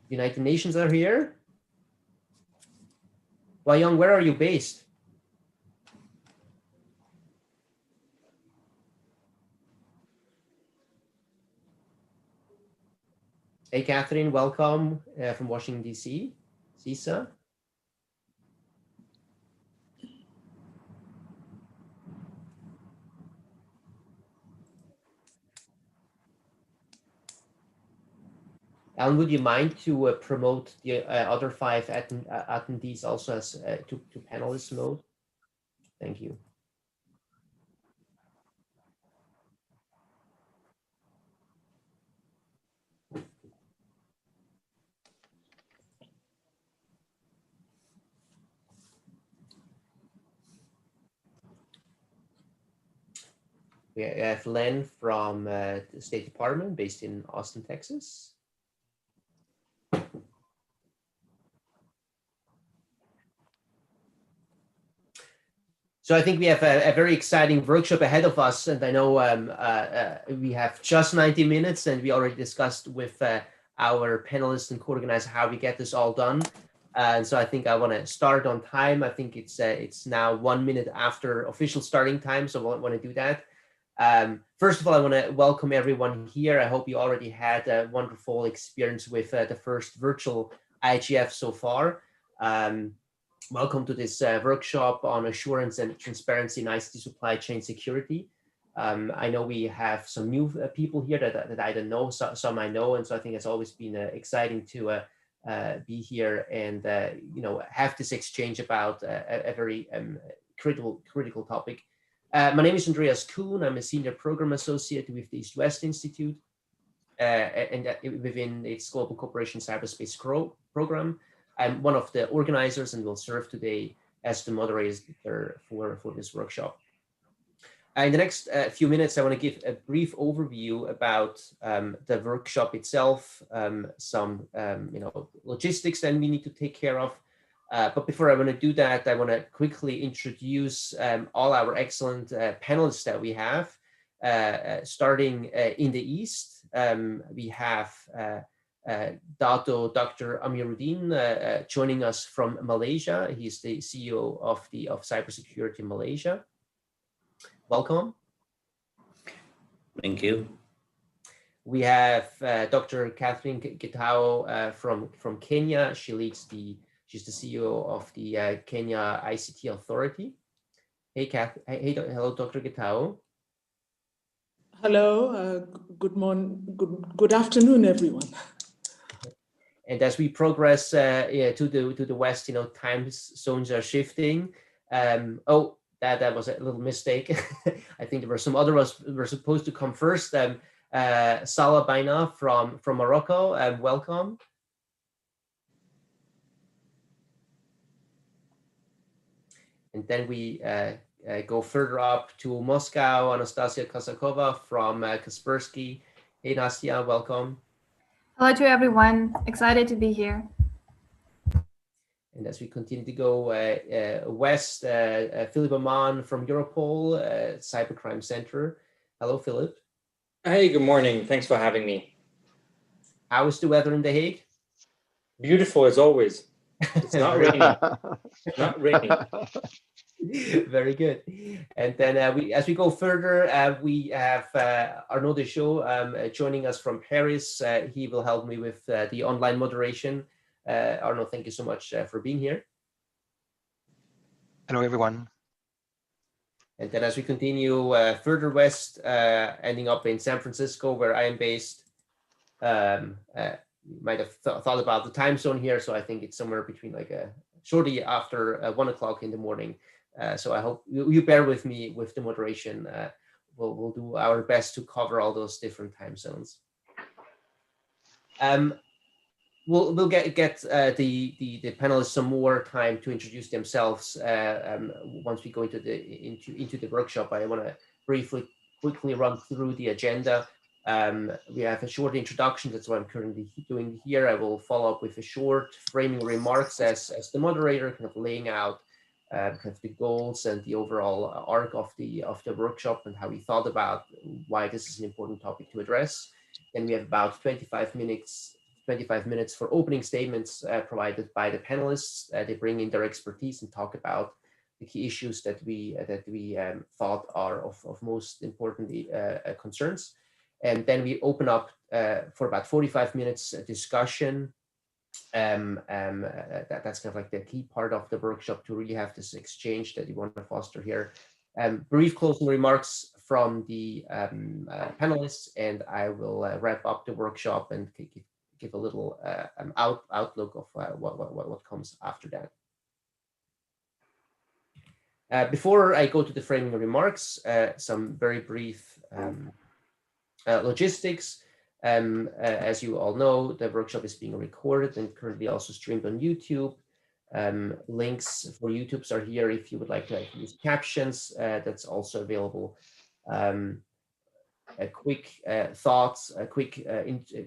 United Nations are here. Wayong, where are you based? Hey, Catherine, welcome from Washington, D.C. CISA. Alan, would you mind to promote the other 5 attendees also as to panelist mode? Thank you. We have Len from the State Department based in Austin, Texas. So I think we have a very exciting workshop ahead of us, and I know we have just 90 minutes, and we already discussed with our panelists and co-organizers how we get this all done. And so I think I want to start on time. I think it's now 1 minute after official starting time, so I want to do that. First of all, I want to welcome everyone here. I hope you already had a wonderful experience with the first virtual IGF so far. Welcome to this workshop on assurance and transparency in ICT supply chain security. I know we have some new people here that I don't know, some I know, and so I think it's always been exciting to be here and have this exchange about a very critical topic. My name is Andreas Kuhn. I'm a senior program associate with the East West Institute and within its Global Cooperation Cyberspace program. I'm one of the organizers and will serve today as the moderator for this workshop. In the next few minutes, I want to give a brief overview about the workshop itself, some logistics that we need to take care of. But before I want to do that, I want to quickly introduce all our excellent panelists that we have. Starting in the East, we have Dr. Amiruddin joining us from Malaysia. He's the CEO of Cybersecurity Malaysia. Welcome. Thank you. We have Dr. Catherine Gitao from Kenya. She's the CEO of the Kenya ICT Authority. Hey, hello, Dr. Gitao. Hello. Good morning. Good afternoon, everyone. And as we progress to the west, time zones are shifting. Oh, that was a little mistake. I think there were some other ones were supposed to come first. Salah Baina from Morocco, welcome. And then we go further up to Moscow, Anastasia Kosakova from Kaspersky. Hey, Nastia, welcome. Hello to everyone. Excited to be here. And as we continue to go west, Philip Aman from Europol, Cybercrime Center. Hello, Philip. Hey, good morning. Thanks for having me. How is the weather in The Hague? Beautiful as always. It's not raining. Not raining. Very good. And then as we go further, we have Arnaud Deschaux joining us from Paris. He will help me with the online moderation. Arnaud, thank you so much for being here. Hello, everyone. And then as we continue further west, ending up in San Francisco, where I am based, you might have thought about the time zone here. So I think it's somewhere between shortly after 1 o'clock in the morning. So I hope you bear with me with the moderation. We'll do our best to cover all those different time zones. We'll get the panelists some more time to introduce themselves once we go into the workshop. I want to quickly run through the agenda. We have a short introduction. That's what I'm currently doing here. I will follow up with a short framing remarks as the moderator, kind of laying out kind of the goals and the overall arc of the workshop and how we thought about why this is an important topic to address. Then we have about 25 minutes 25 minutes for opening statements provided by the panelists. They bring in their expertise and talk about the key issues that we thought are of most importantly concerns. And then we open up for about 45 minutes discussion. That's kind of like the key part of the workshop, to really have this exchange that you want to foster here. Brief closing remarks from the panelists, and I will wrap up the workshop and give a little outlook of what comes after that. Before I go to the framing remarks, some very brief logistics. As you all know, the workshop is being recorded and currently also streamed on YouTube. Links for YouTubes are here if you would like to use captions. That's also available. A quick thoughts, a quick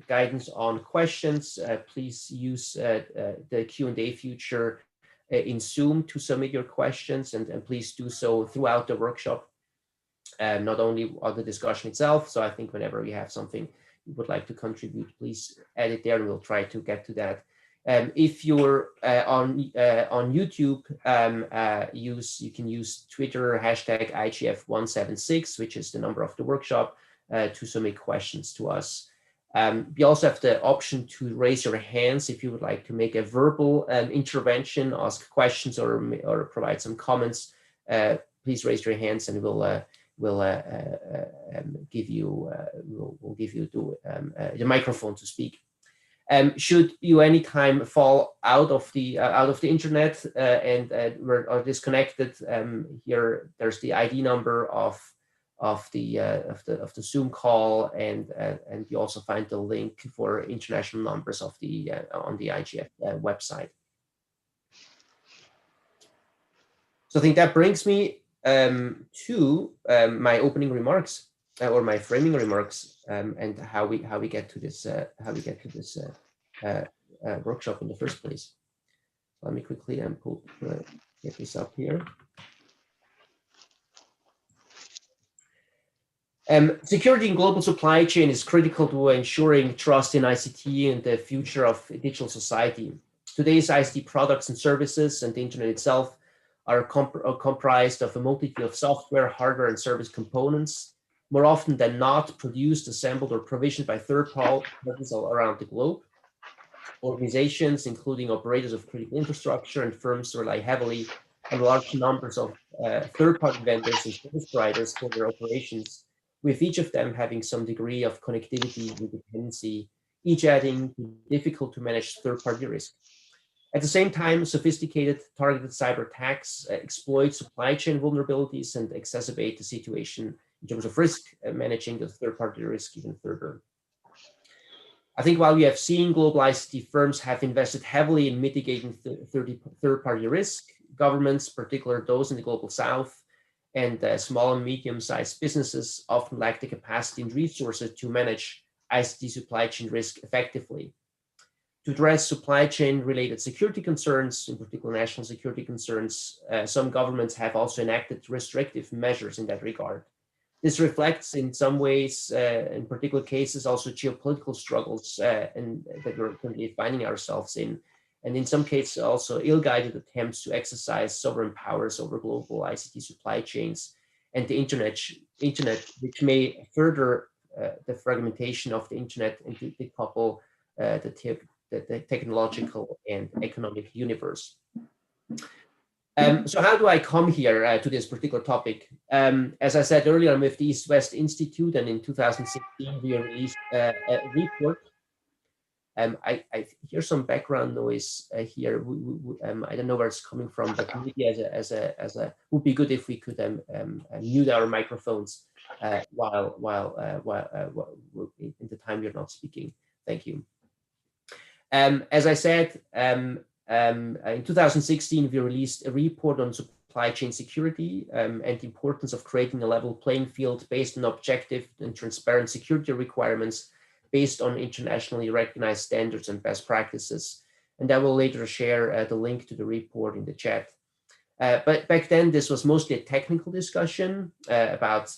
guidance on questions. Please use the Q&A feature in Zoom to submit your questions, and please do so throughout the workshop, not only on the discussion itself. So I think whenever we have something you would like to contribute, please add it there, and we'll try to get to that. If you're on YouTube, you can use Twitter hashtag IGF176, which is the number of the workshop, to submit questions to us. We also have the option to raise your hands if you would like to make a verbal intervention, ask questions, or provide some comments. Please raise your hands, and we'll give you the microphone to speak. Should you anytime fall out of the internet and are disconnected, here there's the ID number of the Zoom call, and you also find the link for international numbers of the on the IGF website. So I think that brings me to my opening remarks or my framing remarks, and how we get to this workshop in the first place. Let me quickly get this up here. Security in global supply chain is critical to ensuring trust in ICT and the future of digital society. Today's ICT products and services and the internet itself are comprised of a multitude of software, hardware, and service components, more often than not produced, assembled, or provisioned by third parties all around the globe. Organizations, including operators of critical infrastructure and firms, rely heavily on large numbers of third-party vendors and service providers for their operations, with each of them having some degree of connectivity and dependency, each adding difficult to manage third-party risk. At the same time, sophisticated targeted cyber attacks exploit supply chain vulnerabilities and exacerbate the situation in terms of risk, managing the third-party risk even further. I think while we have seen global ICT firms have invested heavily in mitigating third-party risk, governments, particularly those in the global south, and small and medium-sized businesses often lack the capacity and resources to manage ICT supply chain risk effectively. To address supply chain related security concerns, in particular national security concerns, some governments have also enacted restrictive measures in that regard. This reflects in some ways, in particular cases, also geopolitical struggles that we're currently finding ourselves in. And in some cases also ill-guided attempts to exercise sovereign powers over global ICT supply chains and the internet, which may further the fragmentation of the internet and decouple the technological and economic universe. So how do I come here to this particular topic? As I said earlier, I'm with the East-West Institute, and in 2016 we released a report. I hear some background noise here. I don't know where it's coming from, but maybe as a would be good if we could mute our microphones while in the time you're not speaking. Thank you. As I said, in 2016, we released a report on supply chain security and the importance of creating a level playing field based on objective and transparent security requirements based on internationally recognized standards and best practices. And I will later share the link to the report in the chat. But back then, this was mostly a technical discussion about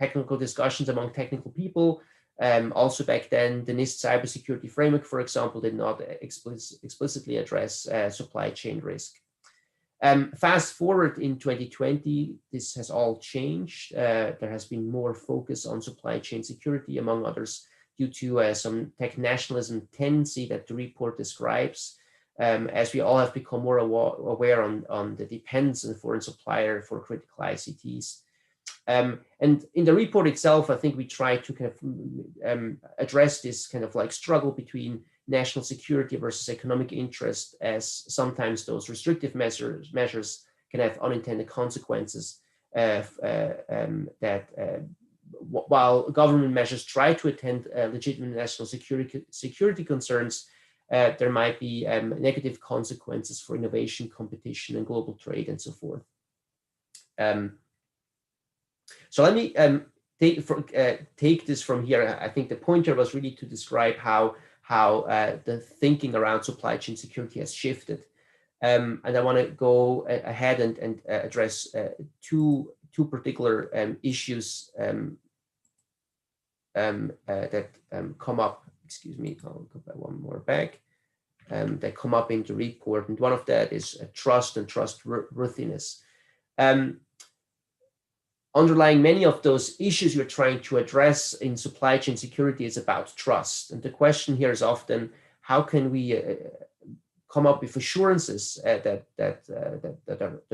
technical discussions among technical people. Also back then, the NIST cybersecurity framework, for example, did not explicitly address supply chain risk. Fast forward in 2020, this has all changed. There has been more focus on supply chain security, among others, due to some tech nationalism tendency that the report describes, as we all have become more aware on the dependence on foreign supplier for critical ICTs. And in the report itself, I think we try to kind of address this kind of like struggle between national security versus economic interest, as sometimes those restrictive measures can have unintended consequences while government measures try to attend legitimate national security concerns, there might be negative consequences for innovation, competition, and global trade, and so forth. So let me take this from here. I think the pointer was really to describe how the thinking around supply chain security has shifted. And I want to go ahead and address two particular issues that come up. Excuse me, I'll go back one more back. That come up in the report, and one of that is trust and trustworthiness. Underlying many of those issues you're trying to address in supply chain security is about trust. And the question here is often, how can we come up with assurances that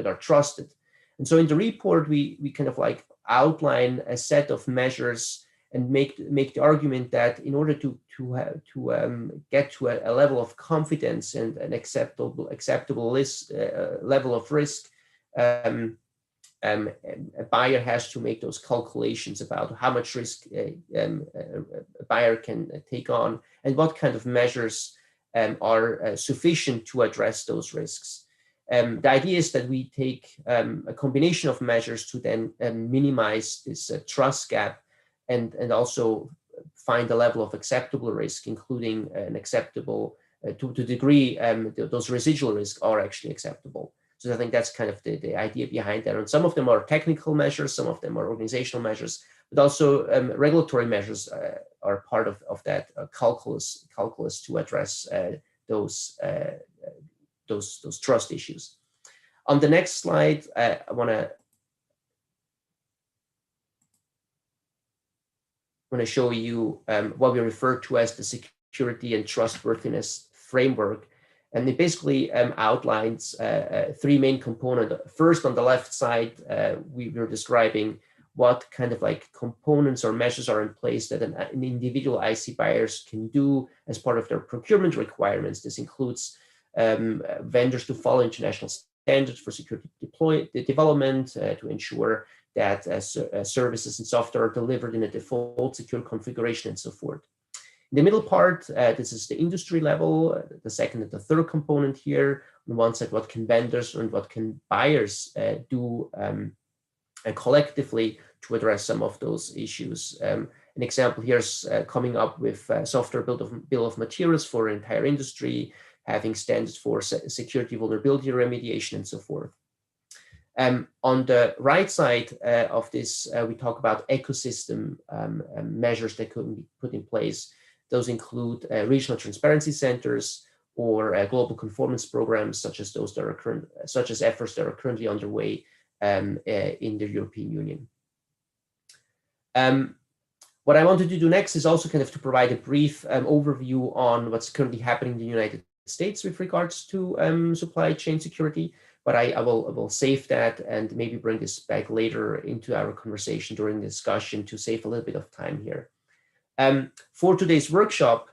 are trusted? And so in the report, we kind of like outline a set of measures and make the argument that in order to get to a level of confidence and an acceptable level of risk, a buyer has to make those calculations about how much risk a buyer can take on and what kind of measures are sufficient to address those risks. The idea is that we take a combination of measures to then minimize this trust gap and also find a level of acceptable risk, including an acceptable, to the degree those residual risks are actually acceptable. So I think that's kind of the idea behind that. And some of them are technical measures, some of them are organizational measures, but also regulatory measures are part of that calculus to address those trust issues. On the next slide, I want to show you what we refer to as the security and trustworthiness framework. And it basically outlines three main components. First, on the left side, we were describing what kind of like components or measures are in place that an individual IC buyers can do as part of their procurement requirements. This includes vendors to follow international standards for security development, to ensure that services and software are delivered in a default secure configuration, and so forth. In the middle part, this is the industry level, the second and the third component here. On one side, what can vendors and what can buyers do collectively to address some of those issues. An example here is coming up with software bill of materials for an entire industry, having standards for security vulnerability remediation, and so forth. On the right side of this, we talk about ecosystem measures that could be put in place. Those include regional transparency centers or global conformance programs, such as efforts that are currently underway in the European Union. What I wanted to do next is also kind of to provide a brief overview on what's currently happening in the United States with regards to supply chain security. But I will save that and maybe bring this back later into our conversation during the discussion to save a little bit of time here. For today's workshop,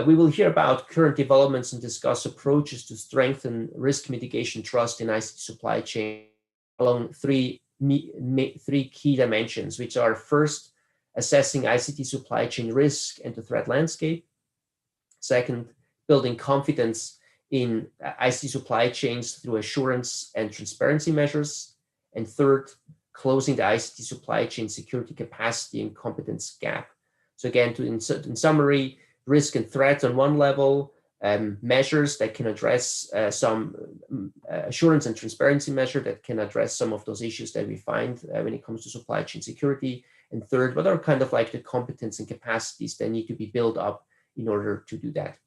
we will hear about current developments and discuss approaches to strengthen risk mitigation trust in ICT supply chain along three key dimensions, which are first, assessing ICT supply chain risk and the threat landscape. Second, building confidence in ICT supply chains through assurance and transparency measures. And third, closing the ICT supply chain security capacity and competence gap. So again, in summary, risk and threats on one level, measures that can address some assurance and transparency measure that can address some of those issues that we find when it comes to supply chain security, And third, what are kind of like the competence and capacities that need to be built up in order to do that?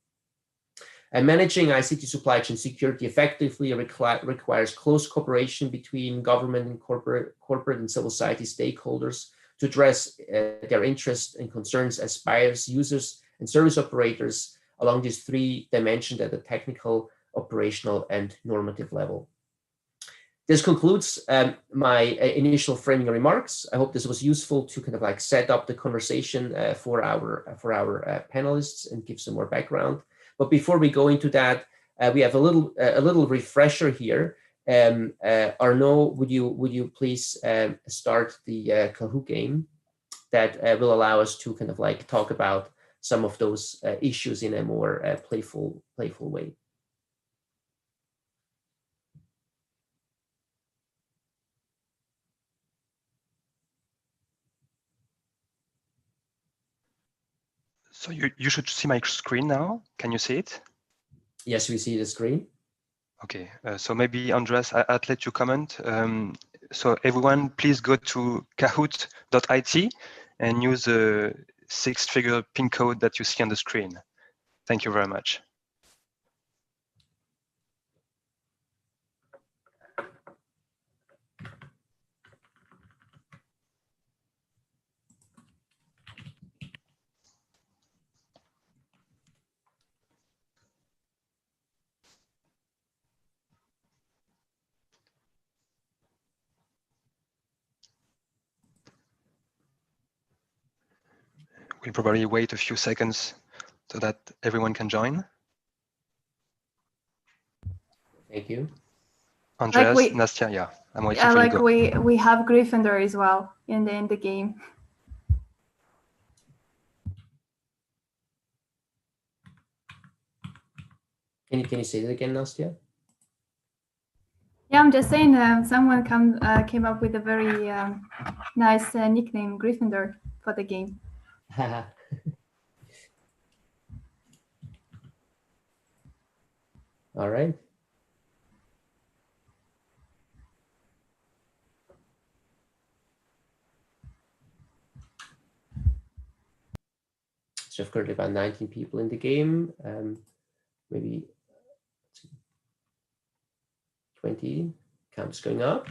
And managing ICT supply chain security effectively requires close cooperation between government and corporate and civil society stakeholders to address their interests and concerns as buyers, users, and service operators along these three dimensions at the technical, operational, and normative level. This concludes my initial framing remarks. I hope this was useful to kind of like set up the conversation for our panelists and give some more background. But before we go into that, we have a little refresher here. Arnaud, would you please start the Kahoot game that will allow us to kind of like talk about some of those issues in a more playful way. So you should see my screen now. Can you see it? Yes, we see the screen. Okay, so maybe Andreas, I'll let you comment. So everyone, please go to kahoot.it and use the 6-figure PIN code that you see on the screen. Thank you very much. We'll probably wait a few seconds so that everyone can join. Thank you. Andreas, Like Nastya, yeah, I'm waiting Yeah, for you. like Go. we have Gryffindor as well in the game. Can you say that again, Nastya? Yeah, I'm just saying someone came up with a very nice nickname, Gryffindor, for the game. All right. So currently about 19 people in the game. Maybe 20. Count's going up.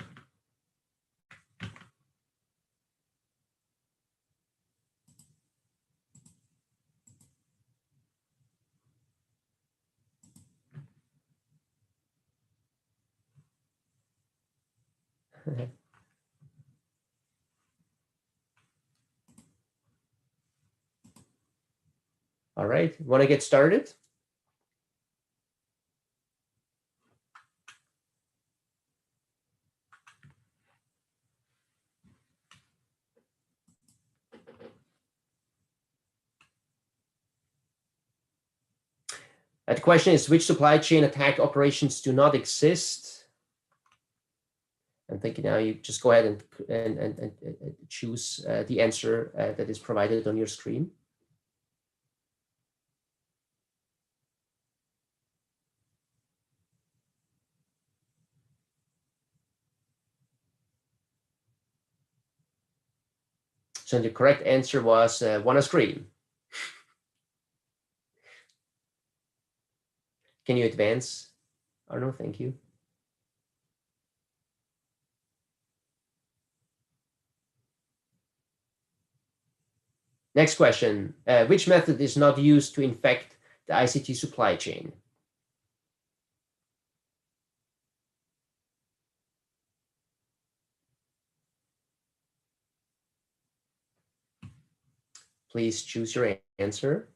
All right, want to get started? The question is, which supply chain attack operations do not exist? I'm thinking now you just go ahead and choose the answer that is provided on your screen. So the correct answer was one on screen. Can you advance, Arno? Thank you. Next question. Which method is not used to infect the ICT supply chain? Please choose your answer.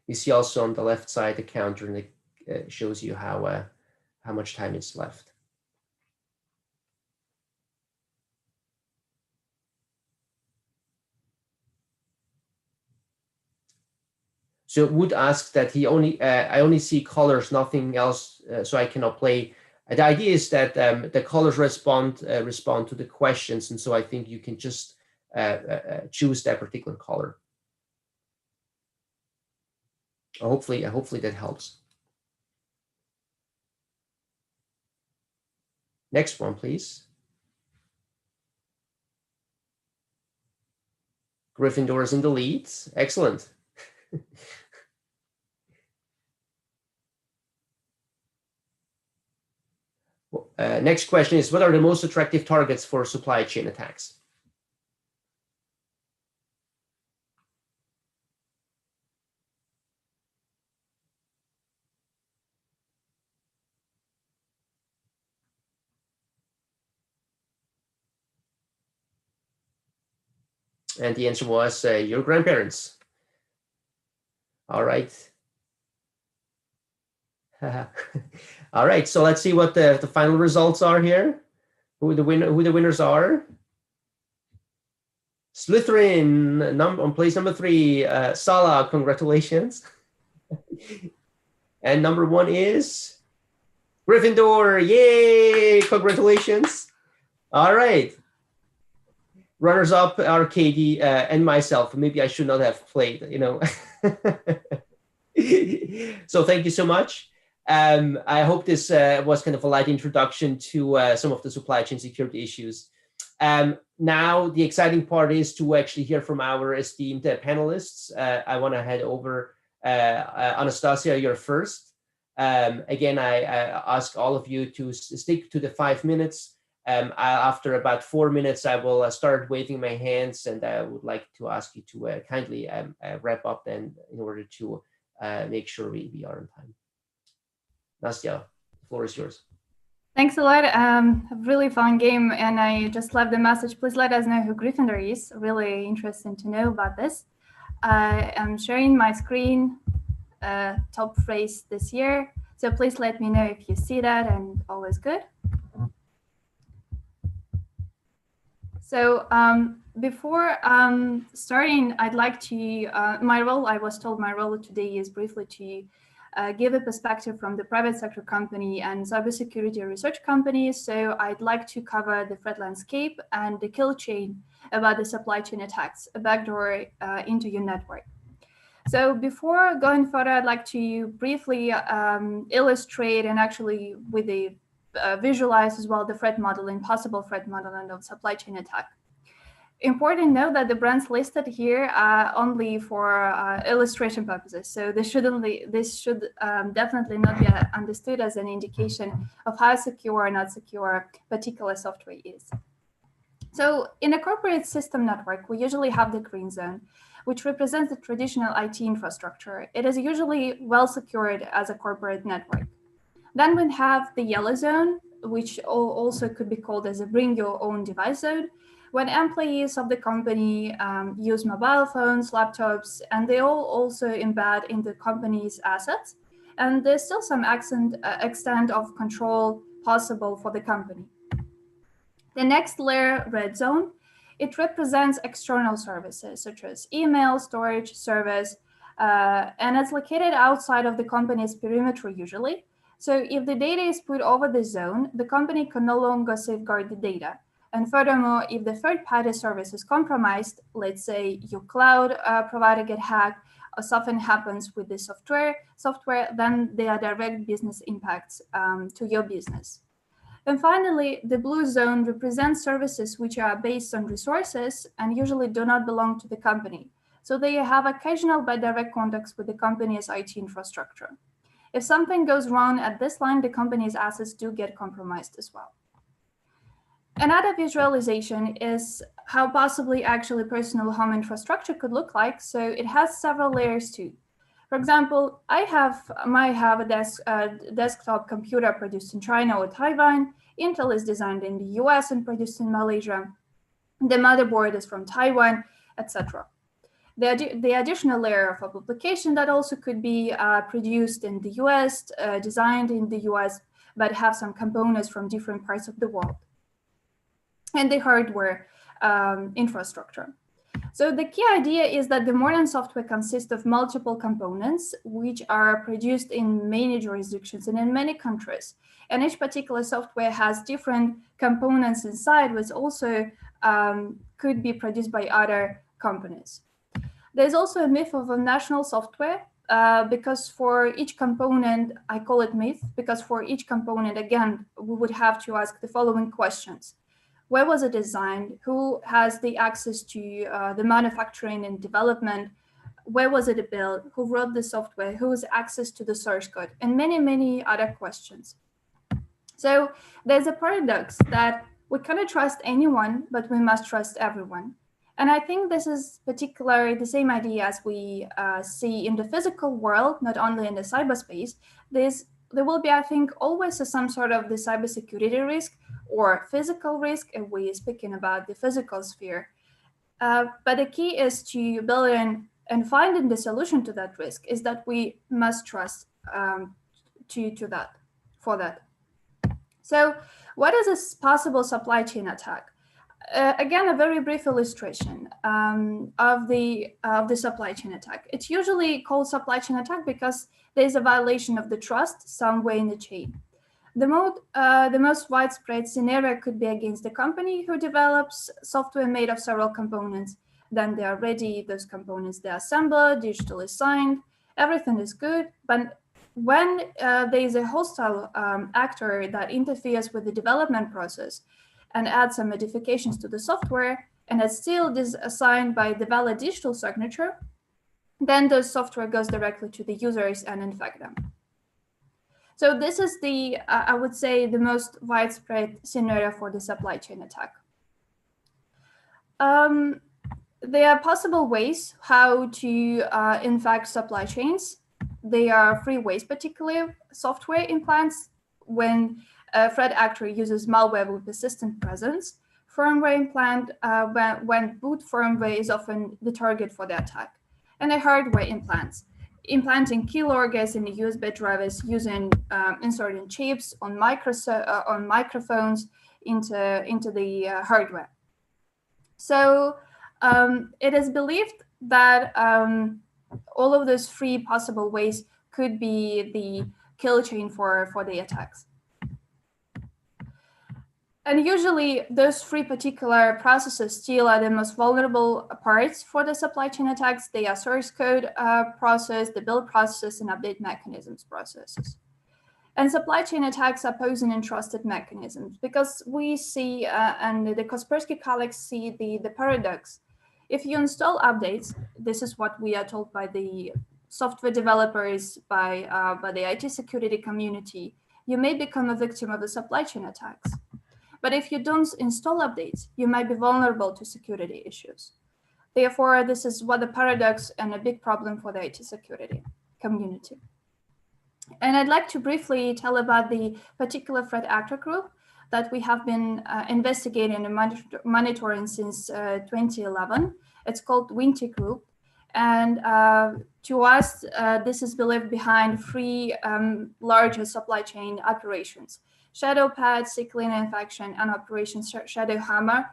You see also on the left side the counter, and it shows you how much time is left. So it would ask that I only see colors, nothing else, so I cannot play. The idea is that the colors respond to the questions, and so I think you can just choose that particular color. Hopefully that helps. Next one, please. Gryffindor is in the lead. Excellent. Next question is, what are the most attractive targets for supply chain attacks? And the answer was your grandparents. All right. All right, so let's see what the final results are here. Who the winners are. Slytherin on place number 3. Salah, congratulations. And number 1 is Gryffindor. Yay! Congratulations. All right. Runners up are Katie and myself. Maybe I should not have played, you know. So thank you so much. I hope this was kind of a light introduction to some of the supply chain security issues. Now the exciting part is to actually hear from our esteemed panelists. I want to head over. Anastasia, you're first. Again, I ask all of you to stick to the 5 minutes. After about 4 minutes, I will start waving my hands, and I would like to ask you to kindly wrap up then in order to make sure we are on time. Nastya, the floor is yours. Thanks a lot. A really fun game, and I just love the message. Please let us know who Gryffindor is. Really interesting to know about this. I'm sharing my screen, top phrase this year. So please let me know if you see that, and all is good. So before starting, I'd like to, I was told my role today is briefly to give a perspective from the private sector company and cybersecurity research companies. So I'd like to cover the threat landscape and the kill chain about the supply chain attacks, a backdoor into your network. So before going further, I'd like to briefly illustrate and actually with the visualize as well the threat modeling, possible threat modeling of supply chain attack. Important to note that the brands listed here are only for illustration purposes. So this should definitely not be understood as an indication of how secure or not secure particular software is. So in a corporate system network, we usually have the green zone, which represents the traditional IT infrastructure. It is usually well secured as a corporate network. Then we have the yellow zone, which also could be called as a bring your own device zone, when employees of the company use mobile phones, laptops, and they all also embed in the company's assets. And there's still some extent of control possible for the company. The next layer, red zone, it represents external services such as email, storage, service, and it's located outside of the company's perimeter usually. So if the data is put over the zone, the company can no longer safeguard the data. And furthermore, if the third-party service is compromised, let's say your cloud provider get hacked or something happens with the software, then there are direct business impacts to your business. And finally, the blue zone represents services which are based on resources and usually do not belong to the company. So they have occasional but direct contacts with the company's IT infrastructure. If something goes wrong at this line, the company's assets do get compromised as well. Another visualization is how possibly actually personal home infrastructure could look like. So it has several layers too. For example, I might have a desktop computer produced in China or Taiwan. Intel is designed in the US and produced in Malaysia. The motherboard is from Taiwan, etc. The additional layer of a publication that also could be produced in the US, designed in the US, but have some components from different parts of the world. And the hardware infrastructure. So the key idea is that the modern software consists of multiple components which are produced in many jurisdictions and in many countries. And each particular software has different components inside, which also could be produced by other companies. There's also a myth of a national software because for each component, I call it myth, because for each component, again, we would have to ask the following questions. where was it designed, who has the access to the manufacturing and development, where was it built, who wrote the software, who has access to the source code, and many, many other questions. So there's a paradox that we cannot trust anyone, but we must trust everyone. And I think this is particularly the same idea as we see in the physical world, not only in the cyberspace. There will be, I think, always some sort of the cybersecurity risk or physical risk if we're speaking about the physical sphere. But the key is to build in and finding the solution to that risk is that we must trust for that. So what is a possible supply chain attack? Again, a very brief illustration of the supply chain attack. It's usually called supply chain attack because there's a violation of the trust somewhere in the chain. The most widespread scenario could be against the company who develops software made of several components. Then they are ready, those components, they're assembled, digitally signed, everything is good. But when there is a hostile actor that interferes with the development process and adds some modifications to the software, and it's still assigned by the valid digital signature, then the software goes directly to the users and infect them. So this is the, I would say, the most widespread scenario for the supply chain attack. There are possible ways how to infect supply chains. There are three ways, particularly software implants, when a threat actor uses malware with persistent presence, firmware implant, when boot firmware is often the target for the attack, and the hardware implants, implanting keyloggers in the USB drivers using inserting chips on microphones into the hardware. So it is believed that all of those three possible ways could be the kill chain for the attacks. And usually those three particular processes still are the most vulnerable parts for the supply chain attacks. They are source code process, the build process, and update mechanisms processes. And supply chain attacks are posing entrusted mechanisms because we see, and the Kaspersky colleagues see the paradox. If you install updates, this is what we are told by the software developers, by the IT security community, you may become a victim of the supply chain attacks. But if you don't install updates, you might be vulnerable to security issues. Therefore, this is what the paradox and a big problem for the IT security community. And I'd like to briefly tell about the particular threat actor group that we have been investigating and monitoring since 2011. It's called Winty Group. And to us, this is believed behind three larger supply chain operations: ShadowPad, SickLean infection, and Operation Shadowhammer,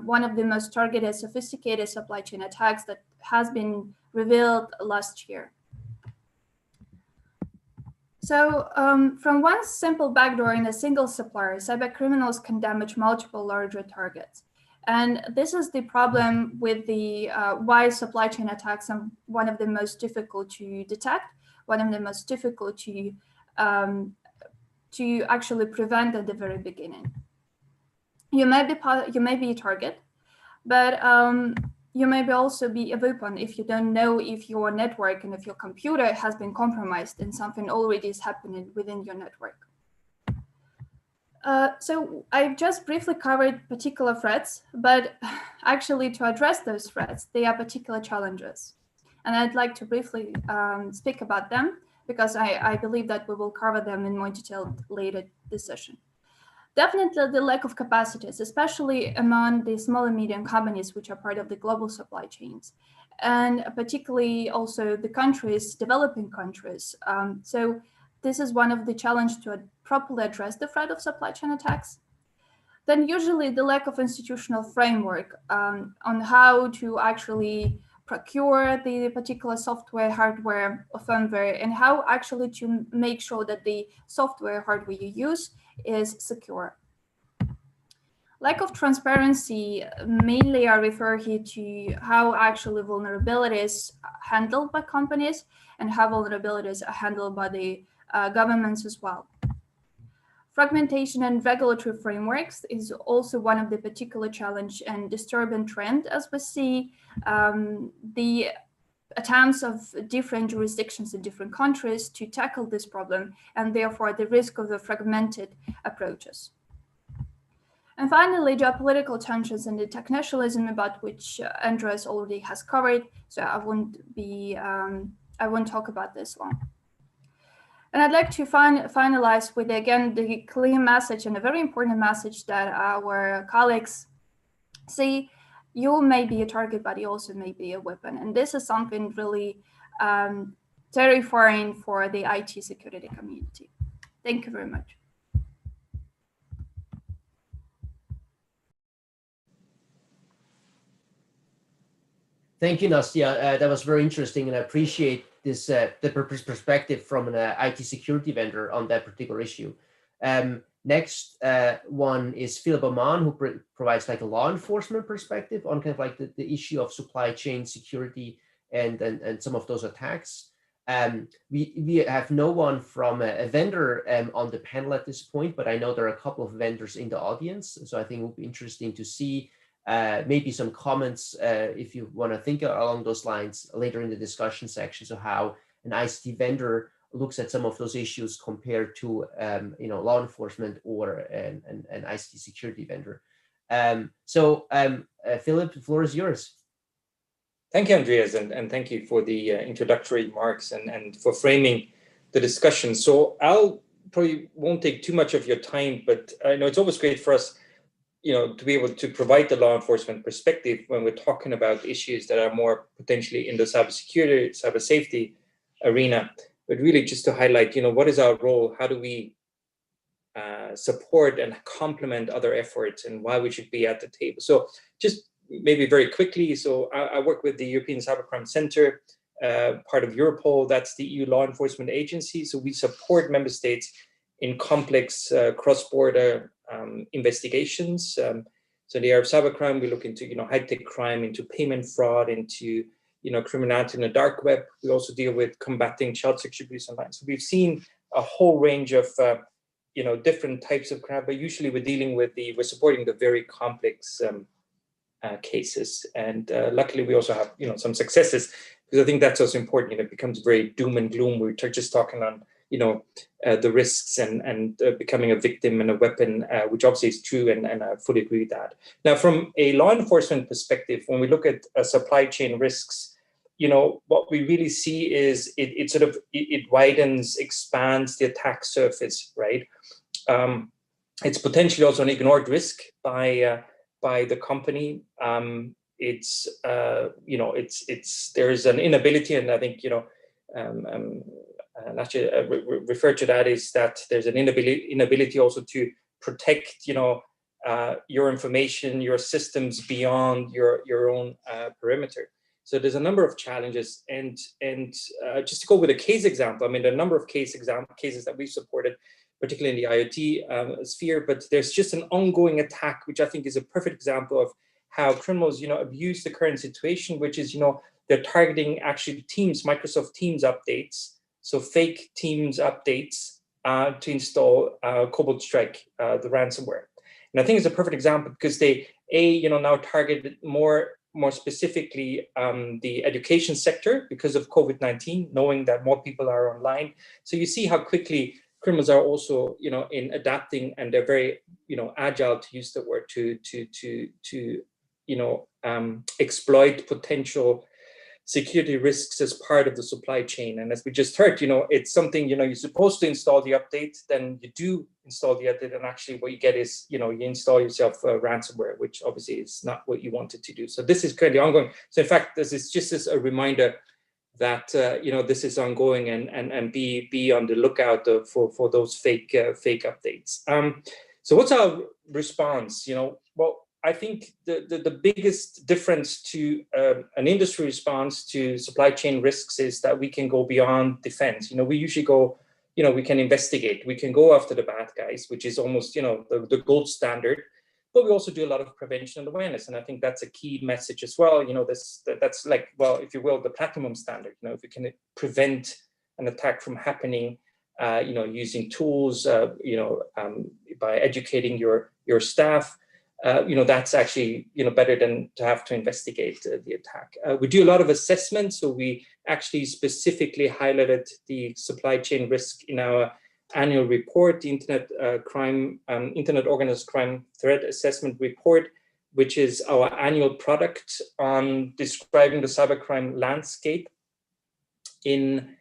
one of the most targeted, sophisticated supply chain attacks that has been revealed last year. So from one simple backdoor in a single supplier, cybercriminals can damage multiple larger targets. And this is the problem with the why supply chain attacks are one of the most difficult to detect, one of the most difficult to actually prevent at the very beginning. You may be a target, but you may also be a weapon if you don't know if your network and if your computer has been compromised and something already is happening within your network. So I've just briefly covered particular threats, but actually to address those threats, there are particular challenges. And I'd like to briefly speak about them because I believe that we will cover them in more detail later this session. Definitely the lack of capacities, especially among the small and medium companies which are part of the global supply chains, and particularly also the countries, developing countries. So this is one of the challenges to properly address the threat of supply chain attacks. Then usually the lack of institutional framework on how to actually procure the particular software, hardware, or firmware, and how actually to make sure that the software, hardware you use is secure. Lack of transparency, mainly I refer here to how actually vulnerabilities are handled by companies and how vulnerabilities are handled by the governments as well. Fragmentation and regulatory frameworks is also one of the particular challenge and disturbing trend as we see the attempts of different jurisdictions in different countries to tackle this problem, and therefore the risk of the fragmented approaches. And finally, geopolitical tensions and the technationalism, about which Andreas already has covered, so I won't talk about this long. And I'd like to finalize with, again, the clear message and a very important message that our colleagues see. You may be a target, but you also may be a weapon. And this is something really terrifying for the IT security community. Thank you very much. Thank you, Nastya. That was very interesting, and I appreciate this the perspective from an IT security vendor on that particular issue. Next one is Philip Oman, who provides like a law enforcement perspective on kind of like the issue of supply chain security and some of those attacks. We have no one from a vendor on the panel at this point, but I know there are a couple of vendors in the audience, so I think it will be interesting to see maybe some comments if you want to think along those lines later in the discussion section. So how an ICT vendor looks at some of those issues compared to law enforcement or an ICT security vendor. Philip, the floor is yours. Thank you, Andreas, and thank you for the introductory remarks and for framing the discussion. So I'll probably won't take too much of your time, but I know it's always great for us, to be able to provide the law enforcement perspective when we're talking about issues that are more potentially in the cybersecurity, cyber safety arena. But really just to highlight, what is our role? How do we support and complement other efforts, and why we should be at the table? So just maybe very quickly, so I work with the European Cybercrime Center, part of Europol. That's the EU law enforcement agency. So we support member states in complex cross-border investigations. So in the area of cybercrime, we look into high-tech crime, into payment fraud, into criminality in the dark web. We also deal with combating child sexual abuse online. So we've seen a whole range of different types of crime, but usually we're supporting the very complex cases. And luckily we also have some successes, because I think that's also important. It becomes very doom and gloom. We're just talking on the risks and becoming a victim and a weapon, which obviously is true, and I fully agree with that. Now, from a law enforcement perspective, when we look at supply chain risks, what we really see is it widens, expands the attack surface, right? It's potentially also an ignored risk by the company. There's an inability, and I think refer to that, is that there's an inability also to protect your information, your systems beyond your own perimeter. So there's a number of challenges, and just to go with a case example, I mean, there are a number of cases that we've supported, particularly in the IoT sphere, but there's just an ongoing attack, which I think is a perfect example of how criminals, abuse the current situation, which is, they're targeting actually Microsoft Teams updates, so fake Teams updates to install Cobalt Strike, the ransomware. And I think it's a perfect example because they, now target more specifically the education sector because of COVID-19, knowing that more people are online. So you see how quickly criminals are also, in adapting, and they're very, agile, to use the word, to exploit potential security risks as part of the supply chain. And as we just heard, it's something, you're supposed to install the update, then you do install the update, and actually what you get is, you install yourself ransomware, which obviously is not what you wanted to do. So this is currently ongoing. So in fact, this is just as a reminder that this is ongoing, and be on the lookout for those fake updates. So what's our response? Well, I think the biggest difference to an industry response to supply chain risks is that we can go beyond defense. We usually go, we can investigate, we can go after the bad guys, which is almost, the gold standard. But we also do a lot of prevention and awareness, and I think that's a key message as well. That's like, well, if you will, the platinum standard. If you can prevent an attack from happening, using tools, by educating your staff. That's actually, better than to have to investigate the attack. We do a lot of assessments, so we actually specifically highlighted the supply chain risk in our annual report, the Internet Organized Crime Threat Assessment Report, which is our annual product on describing the cybercrime landscape in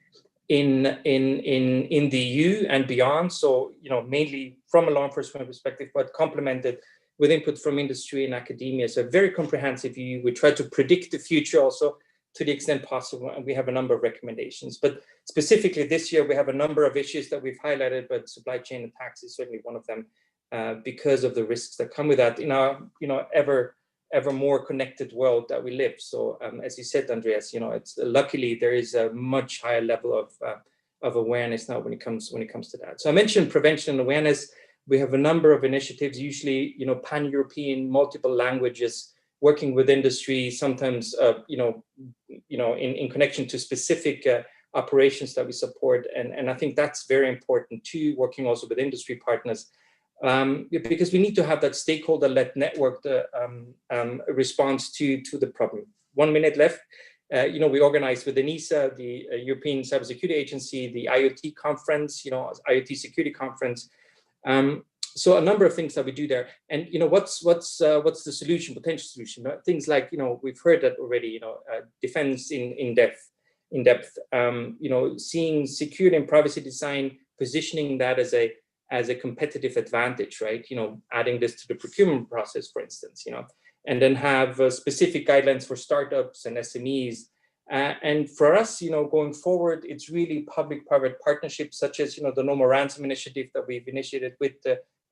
the EU and beyond. So, mainly from a law enforcement perspective, but complemented with input from industry and academia. So a very comprehensive view. We try to predict the future also to the extent possible, and we have a number of recommendations. But specifically this year, we have a number of issues that we've highlighted, but supply chain attacks is certainly one of them because of the risks that come with that in our, ever more connected world that we live. So as you said, Andreas, it's luckily there is a much higher level of awareness now when it comes to that. So I mentioned prevention and awareness. We have a number of initiatives, usually, pan-European, multiple languages, working with industry, sometimes, in connection to specific operations that we support. And I think that's very important too, working also with industry partners, because we need to have that stakeholder-led network response to the problem. 1 minute left. We organized with ENISA, the European Cybersecurity Agency, the IoT conference, IoT security conference. So a number of things that we do there, and what's the solution, potential solution? Things like we've heard that already. Defense in depth. Seeing security and privacy design, positioning that as a competitive advantage, right? Adding this to the procurement process, for instance. And then have specific guidelines for startups and SMEs. And for us, going forward, it's really public-private partnerships, such as the No More Ransom initiative that we've initiated with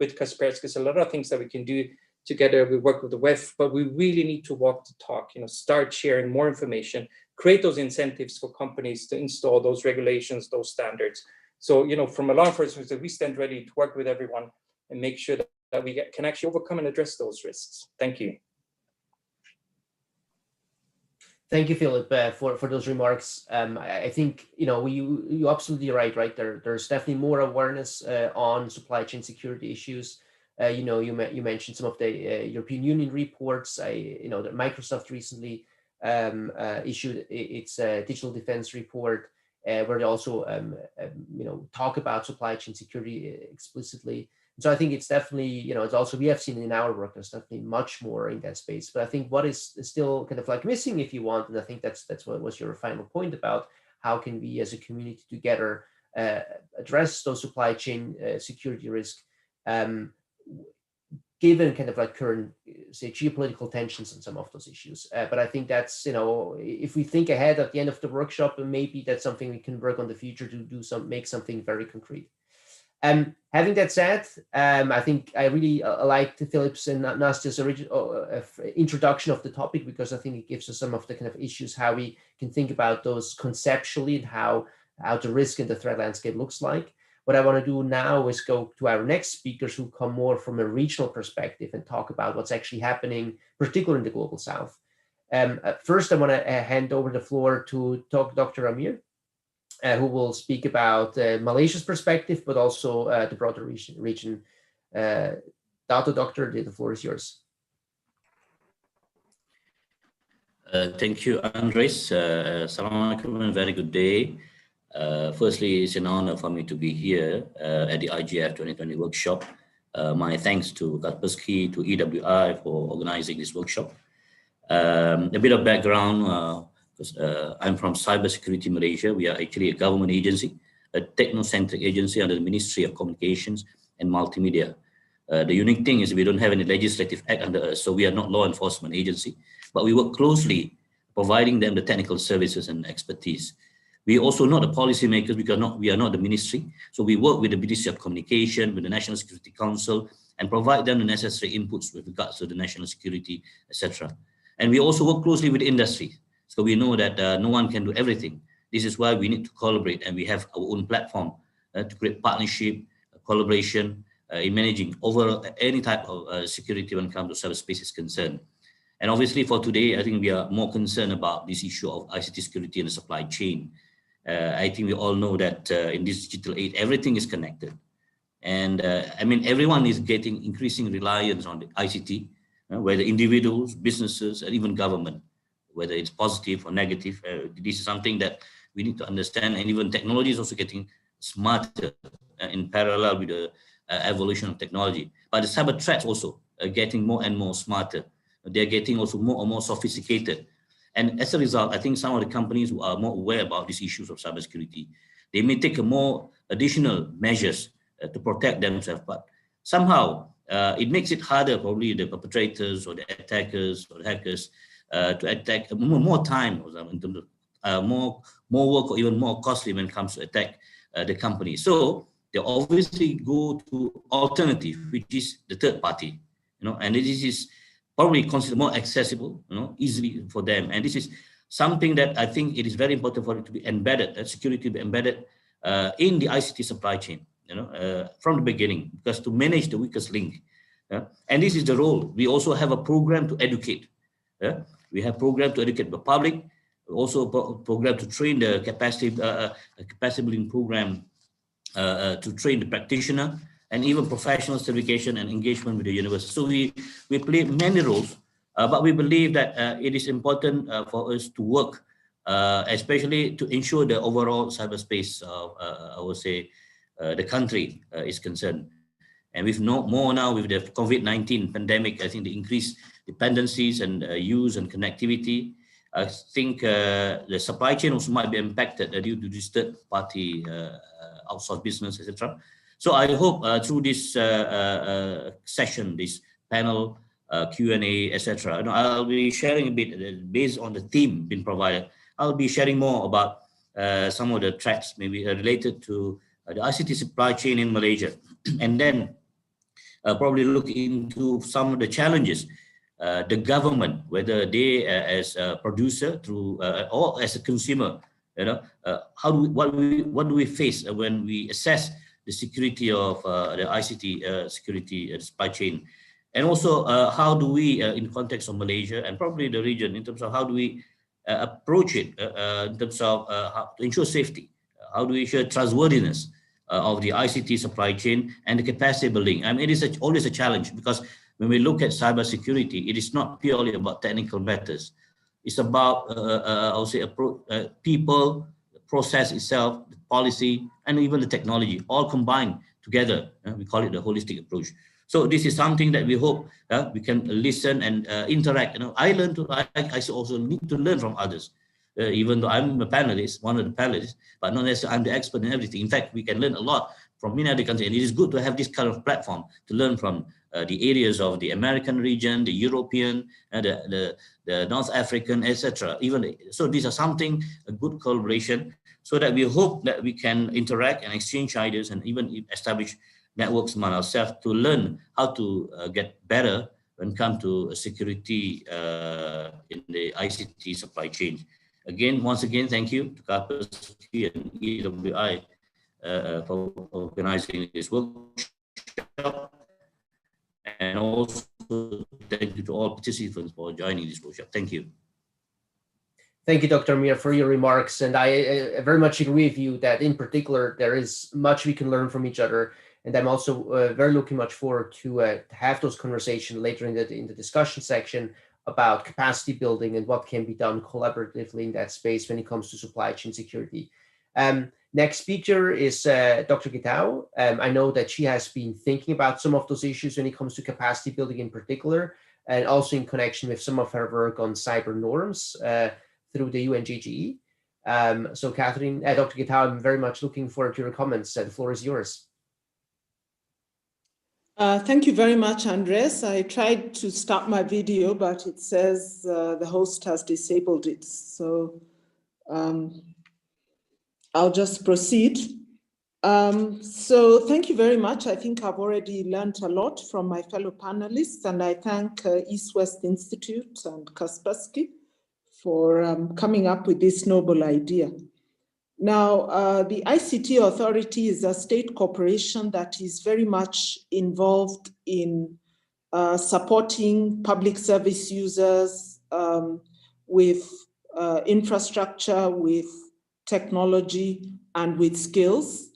Kaspersky. There's a lot of things that we can do together. We work with the WEF, but we really need to walk the talk. Start sharing more information, create those incentives for companies to install those regulations, those standards. So from a law enforcement, we stand ready to work with everyone and make sure that we can actually overcome and address those risks. Thank you. Thank you, Philip, for those remarks. I think you're absolutely right. There's definitely more awareness on supply chain security issues. You mentioned some of the European Union reports. That Microsoft recently issued its digital defense report, where they also talk about supply chain security explicitly. So I think it's definitely, it's also, we have seen in our work, there's definitely much more in that space. But I think what is still kind of like missing, if you want, and I think that's what was your final point about, how can we as a community together address those supply chain security risks, given kind of like current, say, geopolitical tensions on some of those issues. But I think that's, if we think ahead at the end of the workshop, maybe that's something we can work on the future to make something very concrete. Having that said, I think I really liked Philip's and Nastia's original introduction of the topic, because I think it gives us some of the kind of issues, how we can think about those conceptually and how the risk and the threat landscape looks like. What I want to do now is go to our next speakers who come more from a regional perspective and talk about what's actually happening, particularly in the global south. First, I want to hand over the floor to Dr. Amir, who will speak about Malaysia's perspective, but also the broader region. Doctor, the floor is yours. Thank you, Andres. Assalamualaikum and very good day. Firstly, it's an honor for me to be here at the IGF 2020 workshop. My thanks to Kaspersky, to EWI for organizing this workshop. A bit of background. I'm from Cybersecurity Malaysia. We are actually a government agency, a technocentric agency under the Ministry of Communications and Multimedia. The unique thing is we don't have any legislative act under us, so we are not law enforcement agency, but we work closely providing them the technical services and expertise. We also not the policymakers because we are not the ministry, so we work with the Ministry of Communication, with the National Security Council, and provide them the necessary inputs with regards to the national security, etc. And we also work closely with industry. So we know that no one can do everything. This is why we need to collaborate, and we have our own platform to create partnership, collaboration in managing over any type of security when it comes to cyberspace is concerned. And obviously for today, I think we are more concerned about this issue of ICT security and the supply chain. I think we all know that in this digital age, everything is connected. And I mean, everyone is getting increasing reliance on the ICT, whether individuals, businesses, and even government, whether it's positive or negative. This is something that we need to understand, and even technology is also getting smarter in parallel with the evolution of technology. But the cyber threats also are getting more and more smarter. They're getting also more and more sophisticated. And as a result, I think some of the companies who are more aware about these issues of cybersecurity, they may take a more additional measures to protect themselves. But somehow it makes it harder, probably the perpetrators or the attackers or the hackers to attack more time in terms of more work or even more costly when it comes to attack the company. So they obviously go to alternative, which is the third party, and this is probably considered more accessible, easily for them. And this is something that I think it is very important for it to be embedded, security to be embedded in the ICT supply chain, from the beginning, because to manage the weakest link. And this is the role. We also have a program to educate. We have program to educate the public, also a program to train the capacity building program to train the practitioner, and even professional certification and engagement with the university. So we play many roles, but we believe that it is important for us to work, especially to ensure the overall cyberspace of, I would say, the country is concerned. And with more now with the COVID-19 pandemic, I think the increased dependencies and use and connectivity, I think the supply chain also might be impacted due to this third-party outsourced business, etc. So I hope through this session, this panel, Q&A, etc., I'll be sharing a bit based on the theme being provided. I'll be sharing more about some of the threats maybe related to the ICT supply chain in Malaysia, and then probably look into some of the challenges the government, whether they as a producer through or as a consumer, what do we face when we assess the security of the ICT security supply chain, and also how do we in context of Malaysia and probably the region, in terms of how do we approach it in terms of how to ensure safety, how do we ensure trustworthiness of the ICT supply chain and the capacity building. I mean, it is always a challenge, because when we look at cybersecurity, it is not purely about technical matters. It's about, I would say, people, the process itself, the policy, and even the technology, all combined together. We call it the holistic approach. So this is something that we hope we can listen and interact. I also need to learn from others. Even though I'm a panelist, one of the panelists, but not necessarily I'm the expert in everything. In fact, we can learn a lot from many other countries, and it is good to have this kind of platform to learn from the areas of the American region, the European, the North African, etc. So these are something, a good collaboration, so that we hope that we can interact and exchange ideas and even establish networks among ourselves to learn how to get better when it comes to security in the ICT supply chain. Once again, thank you to Kaspersky and EWI for organizing this workshop, and also thank you to all participants for joining this workshop. Thank you. Thank you, Dr. Mir, for your remarks. And I very much agree with you that in particular, there is much we can learn from each other. And I'm also very looking much forward to have those conversations later in the discussion section about capacity building and what can be done collaboratively in that space when it comes to supply chain security. Next speaker is Dr. Gitao. I know that she has been thinking about some of those issues when it comes to capacity building in particular, and also in connection with some of her work on cyber norms through the UNGGE. So Catherine, Dr. Gitao, I'm very much looking forward to your comments. The floor is yours. Thank you very much, Andres. I tried to start my video, but it says the host has disabled it. So I'll just proceed. So thank you very much. I think I've already learned a lot from my fellow panelists, and I thank East West Institute and Kaspersky for coming up with this noble idea. Now, the ICT Authority is a state corporation that is very much involved in supporting public service users with infrastructure, with technology and with skills.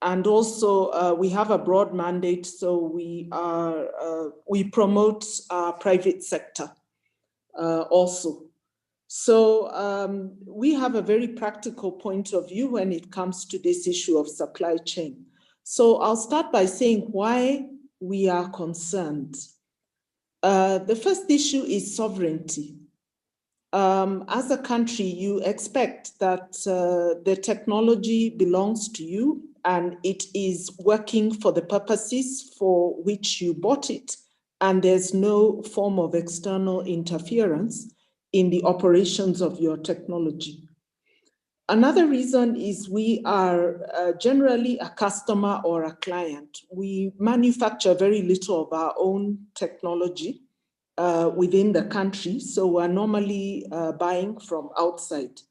And also we have a broad mandate, so we promote private sector also. So we have a very practical point of view when it comes to this issue of supply chain. So I'll start by saying why we are concerned. The first issue is sovereignty. As a country, you expect that the technology belongs to you and it is working for the purposes for which you bought it, and there's no form of external interference in the operations of your technology. Another reason is we are generally a customer or a client. We manufacture very little of our own technology within the country, so we're normally buying from outside.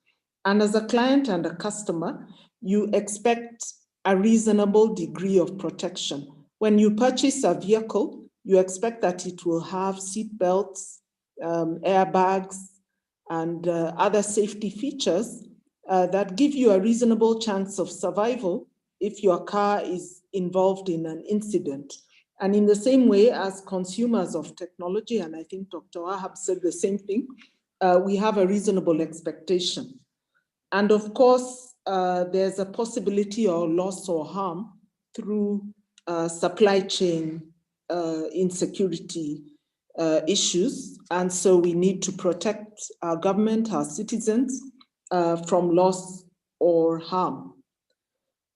And as a client and a customer, you expect a reasonable degree of protection. When you purchase a vehicle, you expect that it will have seat belts, airbags, and other safety features that give you a reasonable chance of survival if your car is involved in an incident. And in the same way as consumers of technology, and I think Dr. Wahab said the same thing, we have a reasonable expectation. And of course, there's a possibility of loss or harm through supply chain insecurity issues. And so we need to protect our government, our citizens, from loss or harm.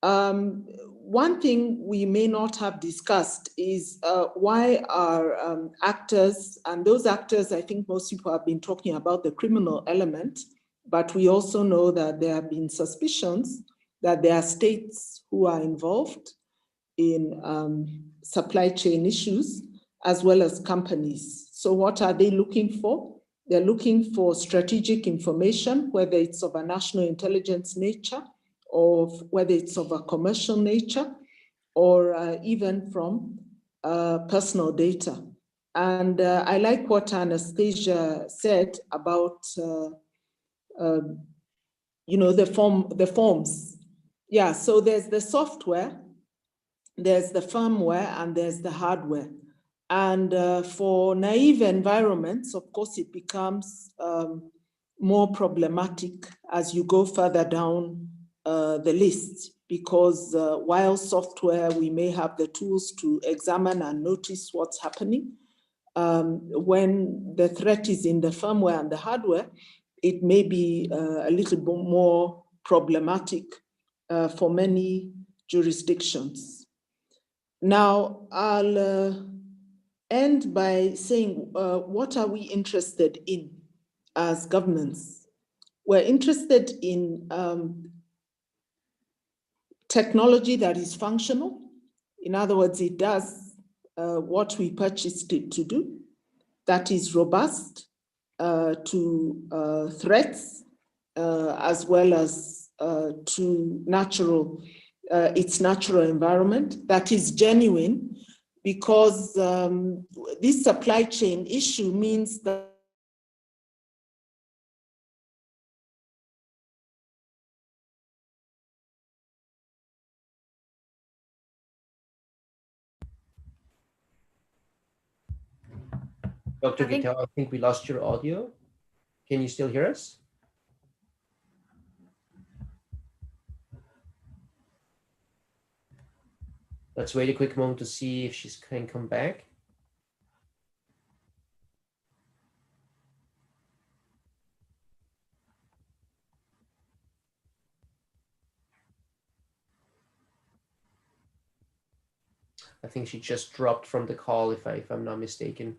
One thing we may not have discussed is why are actors, and those actors, I think most people have been talking about the criminal element, but we also know that there have been suspicions that there are states who are involved in supply chain issues, as well as companies. So what are they looking for? They're looking for strategic information, whether it's of a national intelligence nature, or whether it's of a commercial nature, or even from personal data. And I like what Anastasia said about the forms. Yeah, so there's the software, there's the firmware, and there's the hardware. And for naive environments, of course, it becomes more problematic as you go further down the list, because while software, we may have the tools to examine and notice what's happening. When the threat is in the firmware and the hardware, it may be a little bit more problematic for many jurisdictions. Now, I'll end by saying, what are we interested in as governments? We're interested in technology that is functional. In other words, it does what we purchased it to do, that is robust to threats, as well as to its natural environment, that is genuine, because this supply chain issue means that Dr. Gitel, I think we lost your audio. Can you still hear us? Let's wait a quick moment to see if she can come back. I think she just dropped from the call, if I'm not mistaken.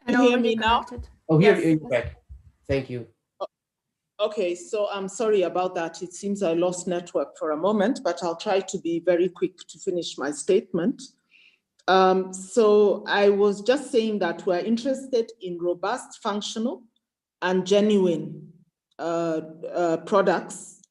Can you hear me now? Oh, here you're back. Thank you. Okay, so I'm sorry about that. It seems I lost network for a moment, but I'll try to be very quick to finish my statement. So I was just saying that we're interested in robust, functional, and genuine products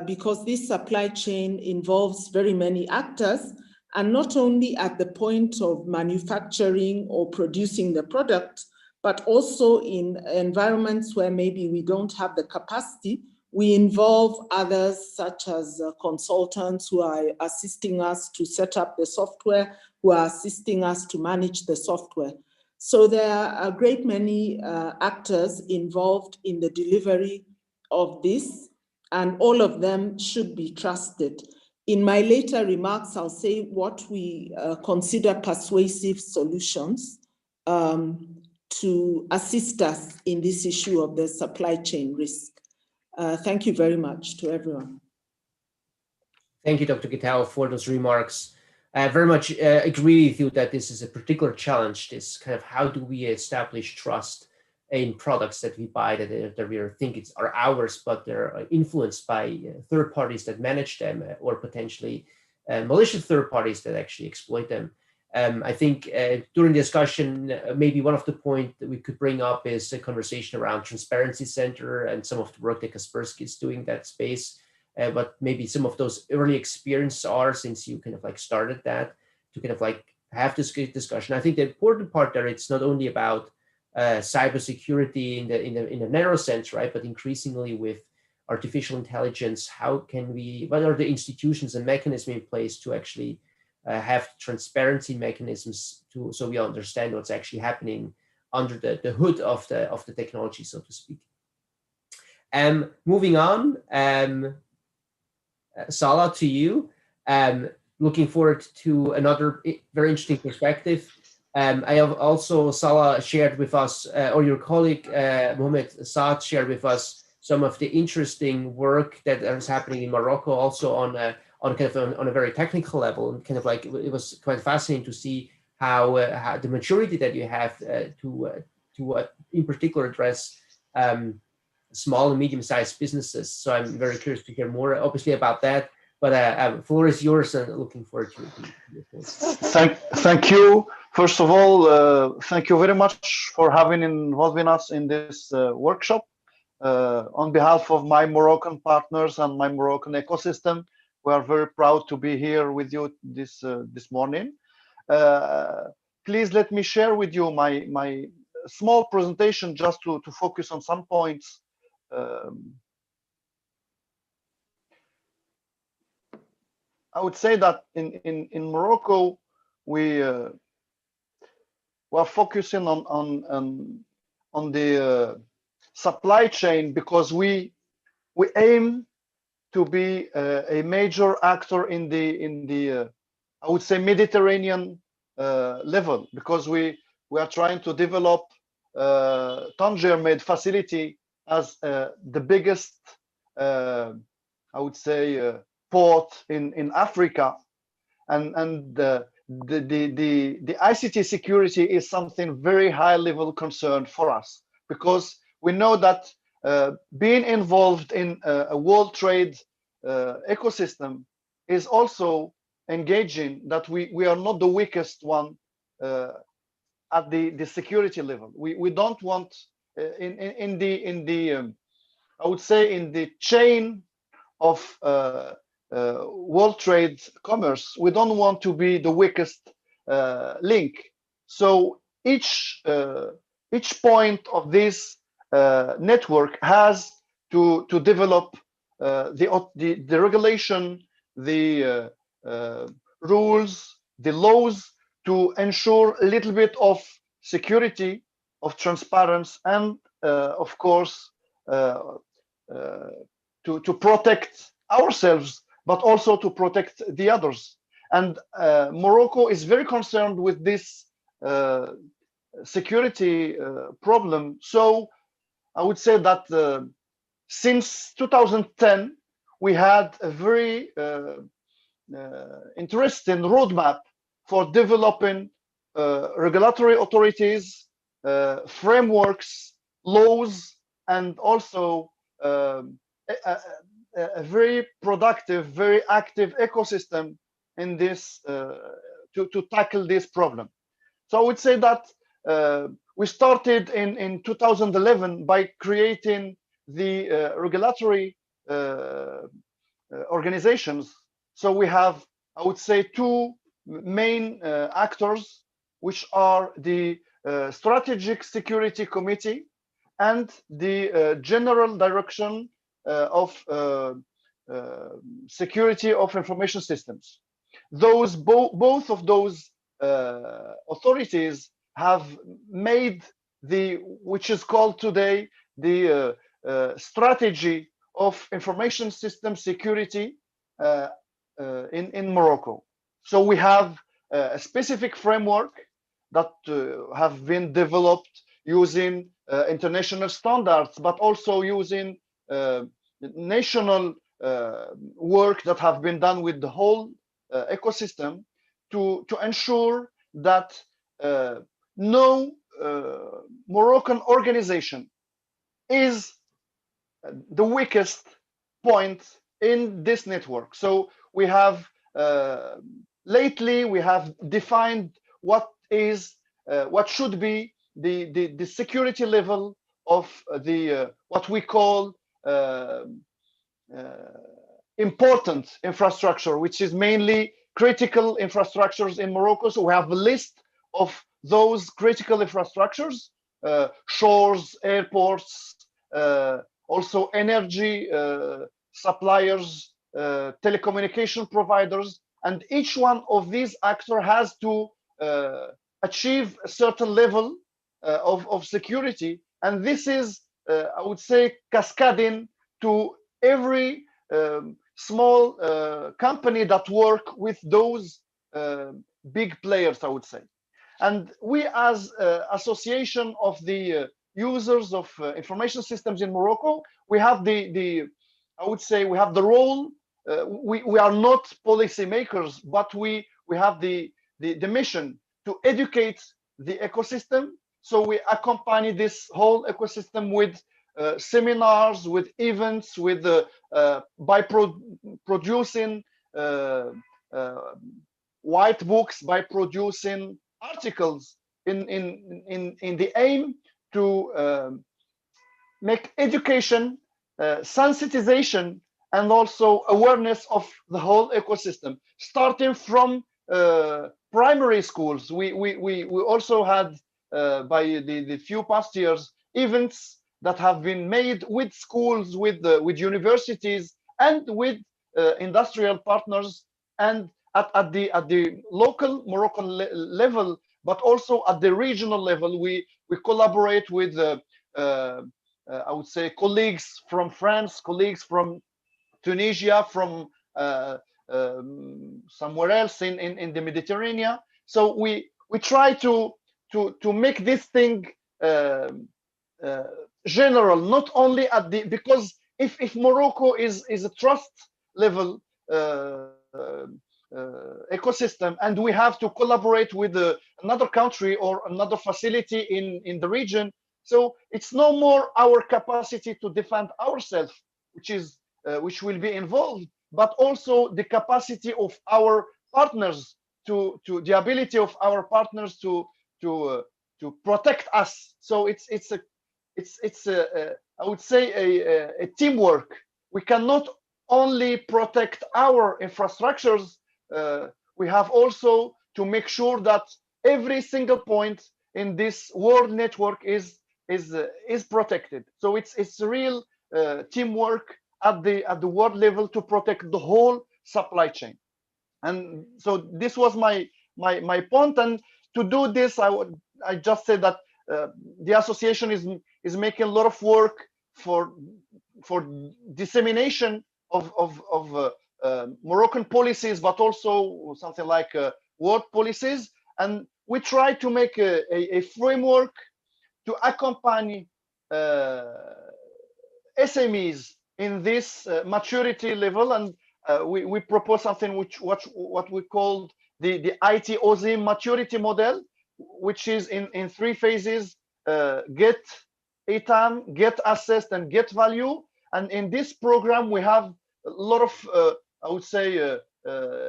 because this supply chain involves very many actors, and not only at the point of manufacturing or producing the product, but also in environments where maybe we don't have the capacity We involve others such as consultants who are assisting us to set up the software, who are assisting us to manage the software. So there are a great many actors involved in the delivery of this, and all of them should be trusted. In my later remarks, I'll say what we consider persuasive solutions to assist us in this issue of the supply chain risk. Thank you very much to everyone. Thank you, Dr. Gitao, for those remarks. I very much agree with you that this is a particular challenge, this kind of how do we establish trust in products that we buy that we think are ours, but they're influenced by third parties that manage them or potentially malicious third parties that actually exploit them. I think during the discussion, maybe one of the points that we could bring up is a conversation around Transparency Center and some of the work that Kaspersky is doing in that space. But maybe some of those early experiences are, since you kind of like started that, to kind of like have this discussion. I think the important part there, it's not only about cybersecurity in a narrow sense, right? But increasingly with artificial intelligence, how can we, what are the institutions and mechanisms in place to actually have transparency mechanisms to, so we understand what's actually happening under the hood of the technology, so to speak. Moving on, Salah, to you. Looking forward to another very interesting perspective. I have also, Salah shared with us, or your colleague Mohamed Saad shared with us some of the interesting work that is happening in Morocco, also on a very technical level, and kind of like it was quite fascinating to see how the maturity that you have to in particular address small and medium-sized businesses. So I'm very curious to hear more, obviously, about that. But floor is yours, and looking forward to it. Thank you. First of all, thank you very much for involving us in this workshop. On behalf of my Moroccan partners and my Moroccan ecosystem, we are very proud to be here with you this morning. Please let me share with you my small presentation just to focus on some points. I would say that in Morocco we are focusing on the supply chain because we aim to be a major actor in the I would say Mediterranean level, because we are trying to develop Tangier-made facility as the biggest I would say port in Africa, and the ICT security is something very high level concern for us, because we know that being involved in a world trade ecosystem is also engaging that we are not the weakest one at the security level. We don't want in the I would say in the chain of world trade commerce, we don't want to be the weakest link. So each point of this network has to develop the regulation, the rules, the laws, to ensure a little bit of security, of transparency, and of course to protect ourselves, but also to protect the others. And Morocco is very concerned with this security problem. So I would say that since 2010, we had a very interesting roadmap for developing regulatory authorities, frameworks, laws, and also a very productive, very active ecosystem in this to tackle this problem. So I would say that we started in 2011 by creating the regulatory organizations. So we have, I would say, two main actors, which are the Strategic Security Committee and the General Direction of security of information systems. Both of those authorities have made which is called today the strategy of information system security in Morocco. So we have a specific framework that have been developed using international standards, but also using national work that have been done with the whole ecosystem to ensure that no Moroccan organization is the weakest point in this network. So we have lately we have defined what should be the security level of the what we call important infrastructure, which is mainly critical infrastructures in Morocco. So we have a list of those critical infrastructures, shores, airports, also energy suppliers, telecommunication providers, and each one of these actors has to achieve a certain level of security. And this is, I would say, cascading to every small company that work with those big players, I would say. And we, as association of the users of information systems in Morocco, we have I would say we have the role. We are not policymakers, but we have the mission to educate the ecosystem. So we accompany this whole ecosystem with seminars, with events, with by producing white books, by producing articles in the aim to make education, sensitization, and also awareness of the whole ecosystem, starting from primary schools. We also had by the few past years events that have been made with schools, with universities, and with industrial partners, and at the local Moroccan level, but also at the regional level. We collaborate with I would say colleagues from France, colleagues from Tunisia, from somewhere else in the Mediterranean. So we try to make this thing general, not only at the, because if Morocco is a trust level ecosystem, and we have to collaborate with another country or another facility in the region, so it's no more our capacity to defend ourselves, which will be involved, but also the capacity of our partners to the ability of our partners to protect us. So it's I would say a teamwork. We cannot only protect our infrastructures. We have also to make sure that every single point in this world network is protected. So it's real teamwork at the world level to protect the whole supply chain. And so this was my point. And to do this, I just said that the association is making a lot of work for dissemination of Moroccan policies, but also something like world policies. And we try to make a framework to accompany SMEs in this maturity level. And we propose something what we call the IT OSIM maturity model, which is in 3 phases: get ATAM, get assessed, and get value. And in this program, we have a lot of I would say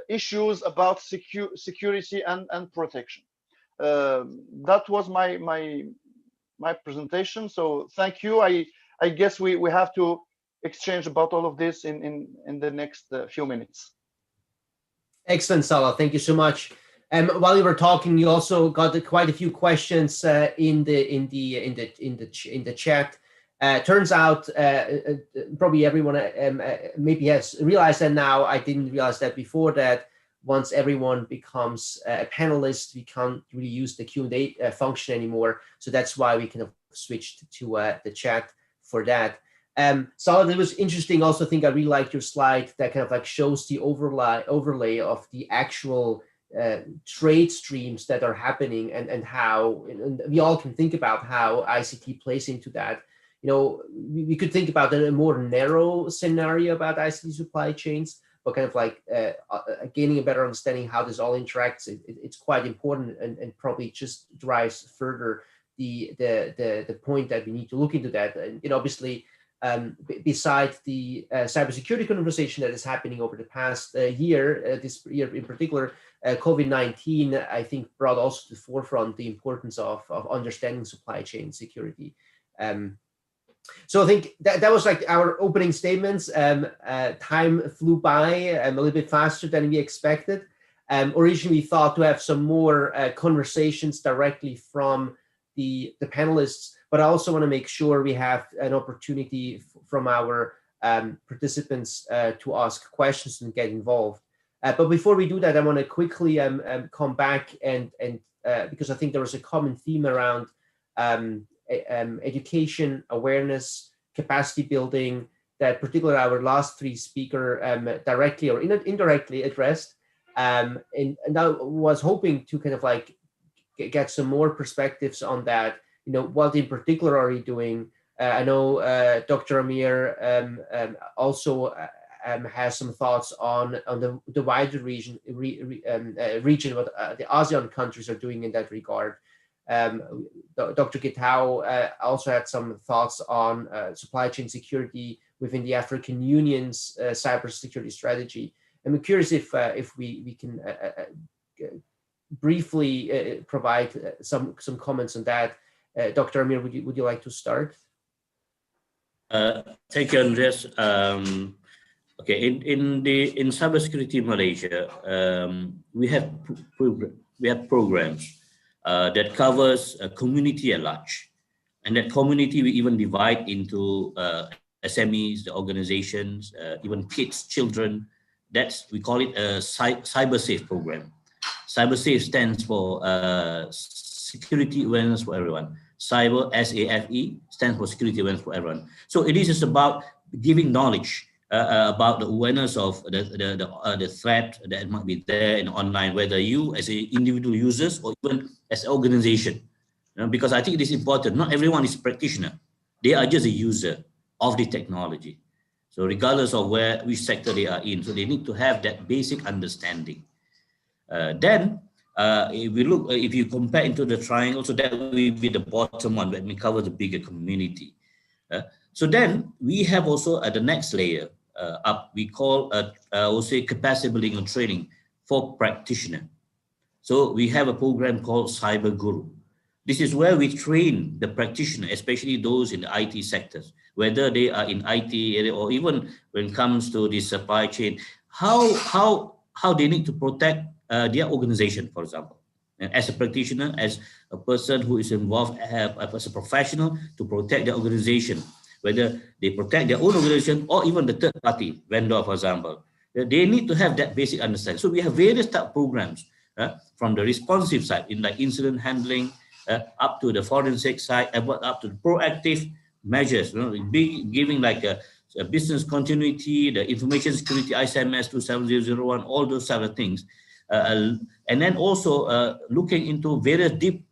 issues about security and protection. That was my presentation. So thank you. I guess we have to exchange about all of this in the next few minutes. Excellent, Salah. Thank you so much. While you were talking, you also got quite a few questions in the chat. Turns out, probably everyone maybe has realized that now. I didn't realize that before, that once everyone becomes a panelist, we can't really use the Q&A function anymore. So that's why we kind of switched to the chat for that. So it was interesting. Also, I think I really liked your slide that kind of like shows the overlay of the actual trade streams that are happening, and how, and we all can think about how ICT plays into that. You know, we could think about a more narrow scenario about ICT supply chains, but kind of like gaining a better understanding how this all interacts. It's quite important, and probably just drives further the point that we need to look into that. And you know, obviously, besides the cybersecurity conversation that is happening over the past year, this year in particular, COVID-19, I think, brought also to the forefront the importance of understanding supply chain security. So I think that was like our opening statements. Time flew by a little bit faster than we expected. Originally, we thought to have some more conversations directly from the panelists, but I also want to make sure we have an opportunity from our participants to ask questions and get involved. But before we do that, I want to quickly come back and because I think there was a common theme around education, awareness, capacity building, that particularly our last three speakers directly or indirectly addressed. And I was hoping to kind of like get some more perspectives on that. You know, what in particular are you doing? I know Dr. Amir also has some thoughts on the wider region, what the ASEAN countries are doing in that regard. Dr. Gitao also had some thoughts on supply chain security within the African Union's cybersecurity strategy. I'm curious if we can briefly provide some comments on that. Dr. Amir, would you like to start? Thank you, Andreas. Okay, in cybersecurity Malaysia, we have programs that covers a community at large, and that community we even divide into SMEs, the organizations, even kids, children. We call it a cyber safe program. Cyber safe stands for security awareness for everyone. Cyber, SAFE, stands for security awareness for everyone. So it is just about giving knowledge about the awareness of the threat that might be there in online, whether you as an individual users or even as an organization. You know, because I think it is important. Not everyone is a practitioner. They are just a user of the technology. So regardless of which sector they are in, so they need to have that basic understanding. Then if you compare into the triangle, so that will be the bottom one when we cover the bigger community. So then we have also at the next layer up, we call also capacity building and training for practitioner. So we have a program called Cyber Guru. This is where we train the practitioner, especially those in the IT sectors, whether they are in IT area or even when it comes to the supply chain, how they need to protect their organization, for example. And as a practitioner, as a person who is involved as a professional to protect their organization, whether they protect their own organization or even the third party vendor, for example, they need to have that basic understanding. So we have various type of programs from the responsive side, in like incident handling, up to the forensic side, up to the proactive measures, you know, giving like a business continuity, the information security, ICMS 27001, all those type of things. And then also looking into various deep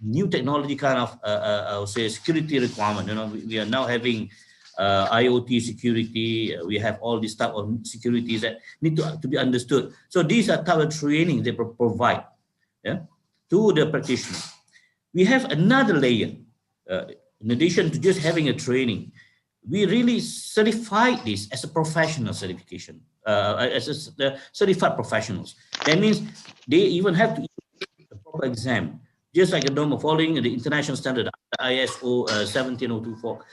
new technology kind of I would say security requirement. You know, we are now having IoT security. We have all these type of securities that need to be understood. So these are type of training they provide to the practitioner. We have another layer. In addition to just having a training, we really certify this as a professional certification, as the certified professionals. That means they even have to take a proper exam, just like a normal following the international standard ISO 17024,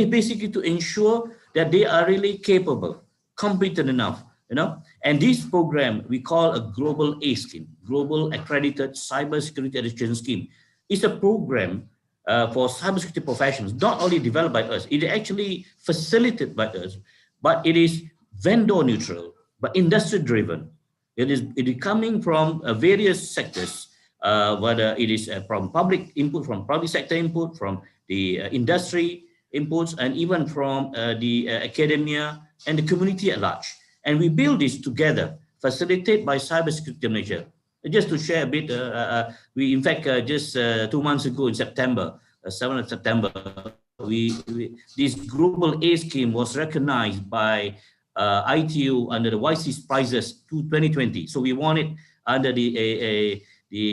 basically to ensure that they are really capable, competent enough, you know. And this program we call a global A scheme, Global Accredited Cybersecurity Education Scheme. It's a program for cybersecurity professionals, not only developed by us, it is actually facilitated by us, but it is vendor neutral, but industry driven. It is coming from various sectors, whether it is from public input, from public sector input, from the industry inputs, and even from the academia and the community at large. And we build this together, facilitated by cybersecurity measure. Just to share a bit, we in fact just 2 months ago in September, 7th of September, this global A scheme was recognized by ITU under the YC's prizes to 2020. So we won it under the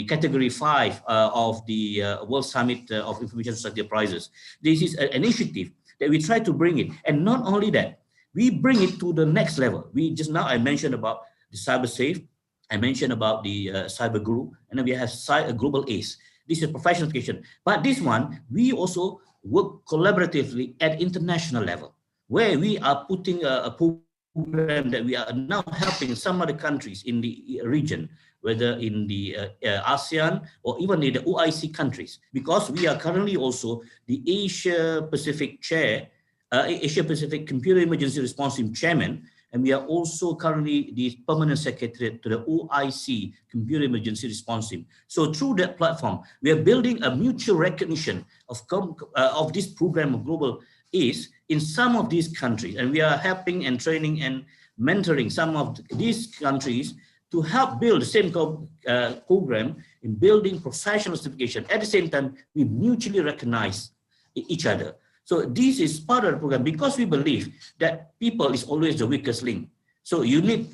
category 5 of the World Summit of Information Society prizes. This is an initiative that we try to bring it, and not only that, we bring it to the next level. I mentioned about the cyber safe. I mentioned about the cyber guru, and then we have global ACE. This is professional education. But this one, we also work collaboratively at international level, where we are putting a program that we are now helping some other countries in the region, whether in the ASEAN or even in the OIC countries, because we are currently also the Asia Pacific chair, Asia Pacific Computer Emergency Response Team chairman, and we are also currently the permanent secretary to the OIC Computer Emergency Response Team. So through that platform, we are building a mutual recognition of this program of global ACE in some of these countries, and we are helping and training and mentoring some of these countries to help build the same program in building professional certification. At the same time, we mutually recognize each other. So this is part of the program because we believe that people is always the weakest link. So you need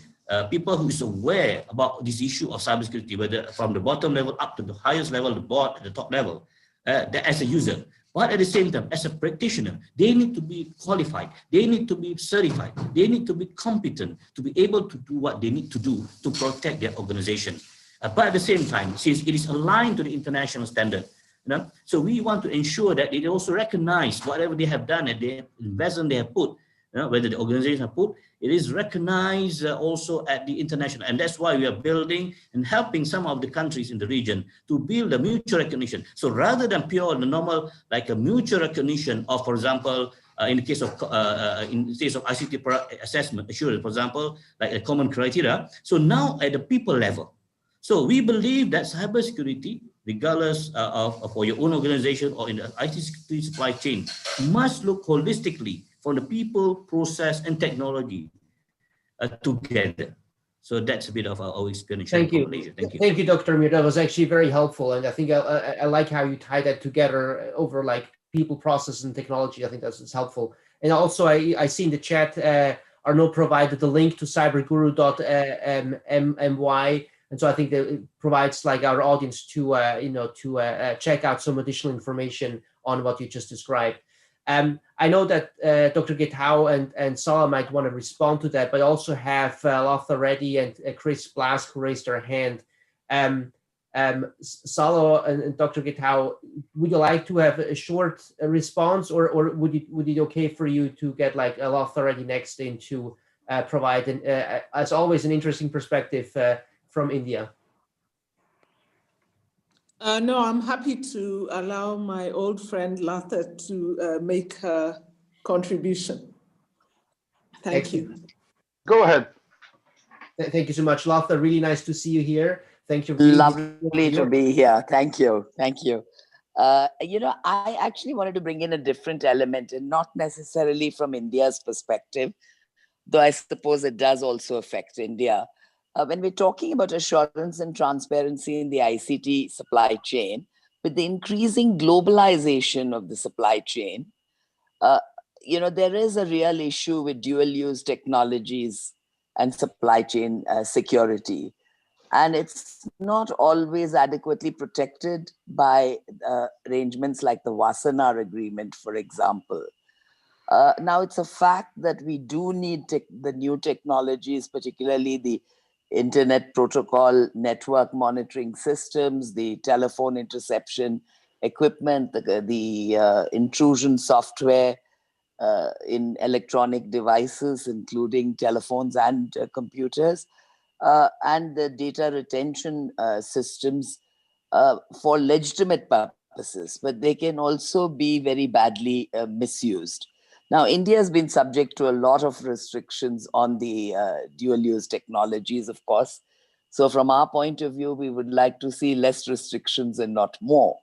people who is aware about this issue of cybersecurity, whether from the bottom level up to the highest level, the board, the top level, as a user. But at the same time, as a practitioner, they need to be qualified, they need to be certified, they need to be competent to be able to do what they need to do to protect their organization. But at the same time, since it is aligned to the international standard, so we want to ensure that they also recognize whatever they have done and the investment they have put, whether the organization have put, it is recognized also at the international. And that's why we are building and helping some of the countries in the region to build a mutual recognition. So rather than pure the normal, like a mutual recognition of, for example, in the case of ICT assessment assurance, for example, like a common criteria. So now at the people level. So we believe that cybersecurity, regardless of for your own organization or in the IT security supply chain, must look holistically from the people, process, and technology together. So that's a bit of our experience. Thank you. Thank you. Thank you, Dr. Mir. That was actually very helpful. And I think I like how you tie that together over like people, process, and technology. I think that's helpful. And also I see in the chat, Arnaud provided the link to cyberguru.my. And so I think that it provides like our audience to, check out some additional information on what you just described. I know that Dr. Gitau and Salah might want to respond to that, but I also have Latha Reddy and Chris Blask who raised their hand. Salah and Dr. Gitau, would you like to have a short response, or would it okay for you to get like Latha Reddy next in to provide, as always, an interesting perspective from India? No, I'm happy to allow my old friend Latha to make her contribution. Thank you. Go ahead. Thank you so much, Latha. Really nice to see you here. Thank you. Lovely to be here. Thank you. Thank you. I actually wanted to bring in a different element, and not necessarily from India's perspective, though I suppose it does also affect India. When we're talking about assurance and transparency in the ICT supply chain, with the increasing globalization of the supply chain, there is a real issue with dual-use technologies and supply chain security. And it's not always adequately protected by arrangements like the Wassenaar Agreement, for example. Now, it's a fact that we do need the new technologies, particularly the internet protocol network monitoring systems, the telephone interception equipment, the intrusion software in electronic devices, including telephones and computers, and the data retention systems for legitimate purposes, but they can also be very badly misused. Now, India has been subject to a lot of restrictions on the dual-use technologies, of course. So from our point of view, we would like to see less restrictions and not more.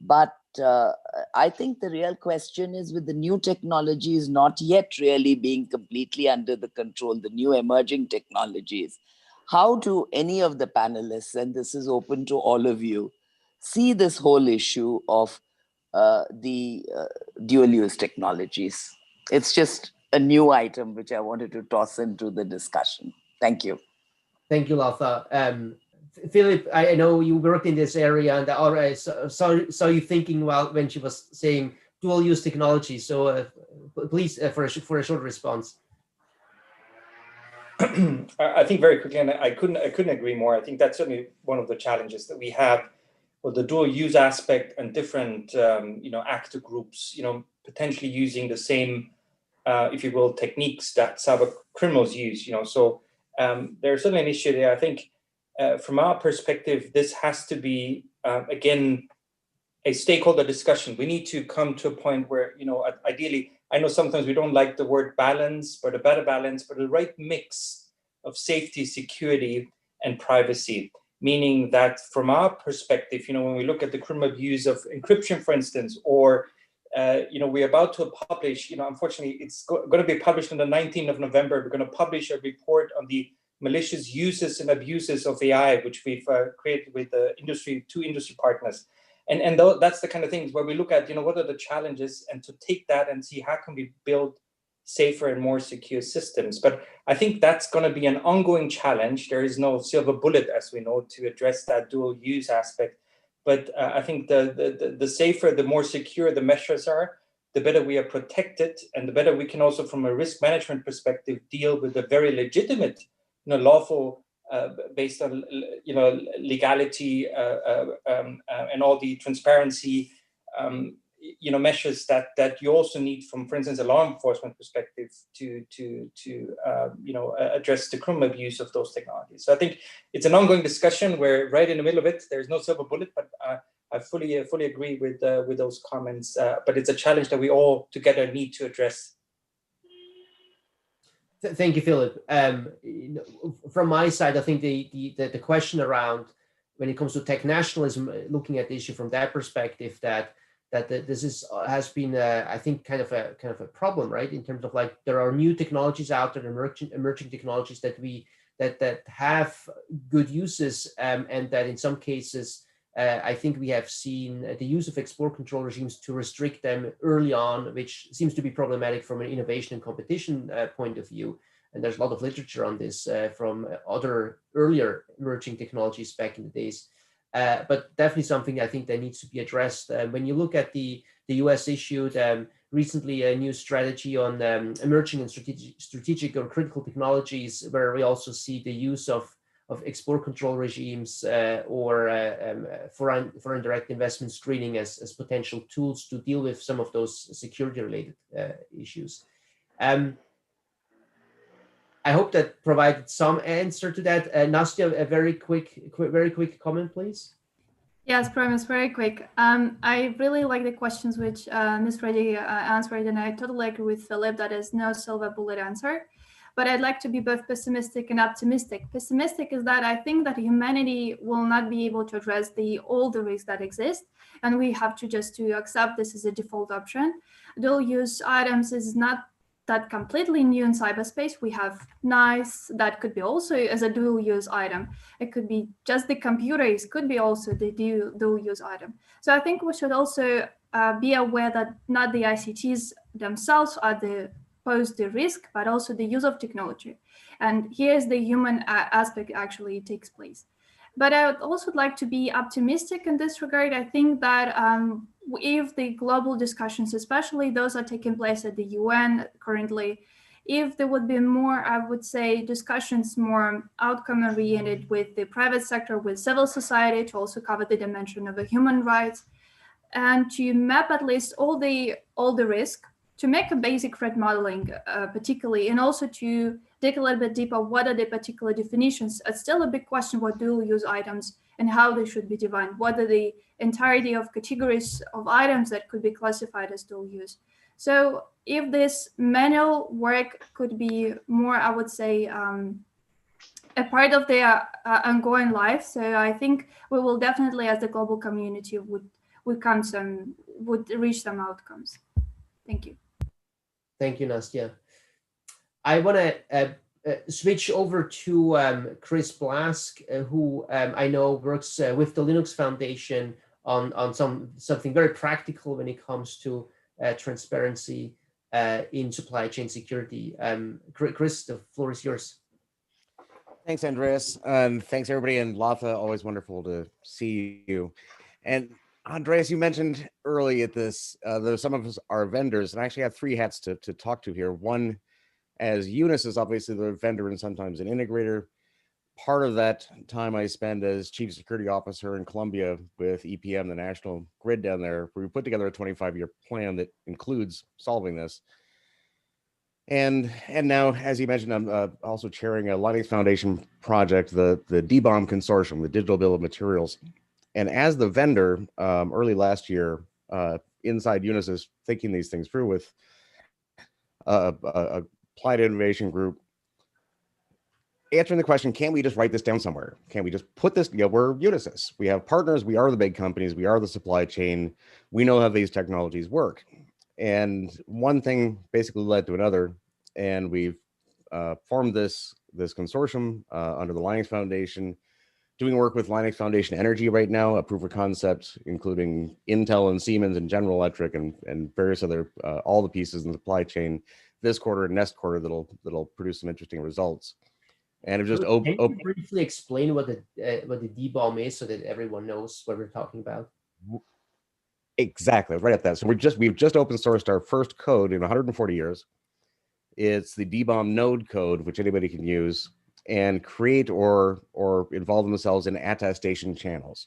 But I think the real question is, with the new technologies not yet really being completely under the control, the new emerging technologies, how do any of the panelists, and this is open to all of you, see this whole issue of the dual-use technologies? It's just a new item which I wanted to toss into the discussion. Thank you. Thank you, Latha. Philip, I know you worked in this area, and I already saw you thinking when she was saying dual-use technology. So please, for a short response. I think very quickly, and I couldn't agree more. I think that's certainly one of the challenges that we have with the dual-use aspect and different, actor groups, potentially using the same, if you will, techniques that cyber criminals use. So there's certainly an issue there. I think from our perspective, this has to be again a stakeholder discussion. We need to come to a point where, ideally, I know sometimes we don't like the word balance, but a better balance, but the right mix of safety, security, and privacy. Meaning that from our perspective, when we look at the criminal use of encryption, for instance, or we're about to publish, unfortunately, it's going to be published on the 19th of November. We're going to publish a report on the malicious uses and abuses of AI, which we've created with the two industry partners. And that's the kind of things where we look at, what are the challenges, and to take that and see how can we build safer and more secure systems. But I think that's going to be an ongoing challenge. There is no silver bullet, as we know, to address that dual use aspect. But I think the safer, the more secure the measures are, the better we are protected, and the better we can also, from a risk management perspective, deal with the very legitimate, lawful, based on legality and all the transparency measures that you also need from, for instance, a law enforcement perspective to address the criminal abuse of those technologies. So I think it's an ongoing discussion. We're right in the middle of it. There's no silver bullet, but I fully agree with those comments. But it's a challenge that we all together need to address. Thank you, Philip. From my side, I think the question around, when it comes to tech nationalism, looking at the issue from that perspective, that this has been I think kind of a problem, right? In terms of, like, there are new technologies out there, emerging technologies that have good uses, and that in some cases I think we have seen the use of export control regimes to restrict them early on, which seems to be problematic from an innovation and competition point of view. And there's a lot of literature on this from other earlier emerging technologies back in the days. But definitely something I think that needs to be addressed. When you look at the US issued recently a new strategy on emerging and strategic or critical technologies, where we also see the use of export control regimes or foreign direct investment screening as potential tools to deal with some of those security-related issues. I hope that provided some answer to that. Nastya, a very quick comment, please. Yes, promise, very quick. I really like the questions which Ms. Reddy answered, and I totally agree with Philip that is no silver bullet answer. But I'd like to be both pessimistic and optimistic. Pessimistic is that I think that humanity will not be able to address all the risks that exist, and we have to just accept this as a default option. Dual-use items is not that completely new in cyberspace. We have NICE that could be also as a dual-use item. It could be just the computers, could be also the dual-use item. So I think we should also be aware that not the ICTs themselves pose the risk, but also the use of technology. And here's the human aspect actually takes place. But I would also like to be optimistic in this regard. I think that if the global discussions, especially those that are taking place at the UN currently, if there would be more, I would say, discussions more outcome-oriented with the private sector, with civil society, to also cover the dimension of the human rights, and to map at least all the risk, to make a basic threat modeling, particularly, and also to dig a little bit deeper, what are the particular definitions? It's still a big question what dual-use items and how they should be defined, whether the entirety of categories of items that could be classified as dual use. So if this manual work could be more, I would say, a part of their ongoing life. So I think we will definitely, as the global community, would reach some outcomes. Thank you. Thank you, Nastya. I want to switch over to Chris Blask, who I know works with the Linux Foundation on something very practical when it comes to transparency in supply chain security. Chris, the floor is yours. Thanks, Andreas. Thanks, everybody. And Latha, always wonderful to see you. And Andreas, you mentioned early at this, some of us are vendors, and I actually have three hats to talk to here. One, as Eunice is obviously the vendor and sometimes an integrator. Part of that time I spend as Chief Security Officer in Colombia with EPM, the national grid down there, where we put together a 25-year plan that includes solving this. And now, as you mentioned, I'm also chairing a Linux Foundation project, the DBOM Consortium, the Digital Bill of Materials. And as the vendor, early last year, inside Unisys, thinking these things through with a applied innovation group, answering the question, can we just write this down somewhere? Can we just put this, we're Unisys. We have partners, we are the big companies, we are the supply chain, we know how these technologies work. And one thing basically led to another, and we've formed this consortium under the Linux Foundation, doing work with Linux Foundation Energy right now, a proof of concept, including Intel and Siemens and General Electric and various other, all the pieces in the supply chain this quarter and next quarter that'll produce some interesting results. And it just Can you briefly explain what the DBOM is so that everyone knows what we're talking about? Exactly, right at that. So we've just open sourced our first code in 140 years. It's the DBOM node code, which anybody can use and create or involve themselves in attestation channels.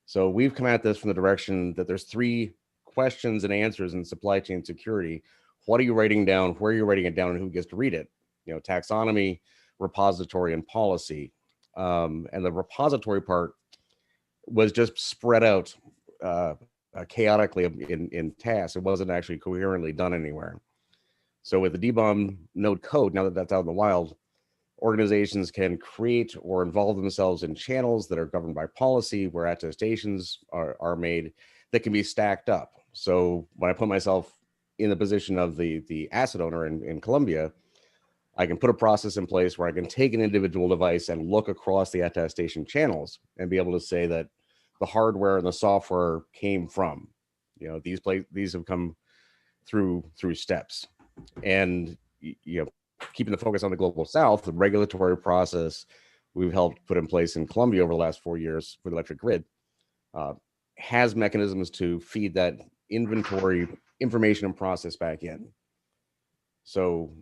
So we've come at this from the direction that there's three questions and answers in supply chain security. What are you writing down? Where are you writing it down? And who gets to read it? Taxonomy, repository, and policy. And the repository part was just spread out chaotically in tasks. It wasn't actually coherently done anywhere. So with the DBOM node code, now that that's out in the wild, organizations can create or involve themselves in channels that are governed by policy, where attestations are made that can be stacked up. So when I put myself in the position of the asset owner in Colombia, I can put a process in place where I can take an individual device and look across the attestation channels and be able to say that the hardware and the software came from, these have come through steps. And keeping the focus on the global south, the regulatory process we've helped put in place in Colombia over the last 4 years for the electric grid has mechanisms to feed that inventory information and process back in. So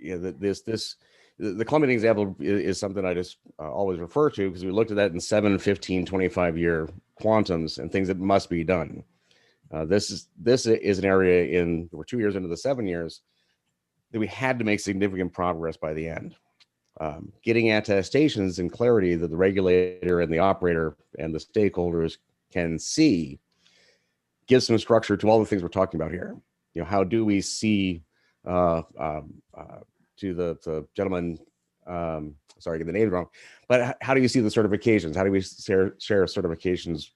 the Colombian example is something I just always refer to, because we looked at that in 7, 15, 25-year quantums and things that must be done. This is an area we're 2 years into the 7 years that we had to make significant progress by the end. Getting attestations and clarity that the regulator and the operator and the stakeholders can see gives some structure to all the things we're talking about here. How do we see to the gentleman, sorry, get the name wrong, but how do you see the certifications? How do we share certifications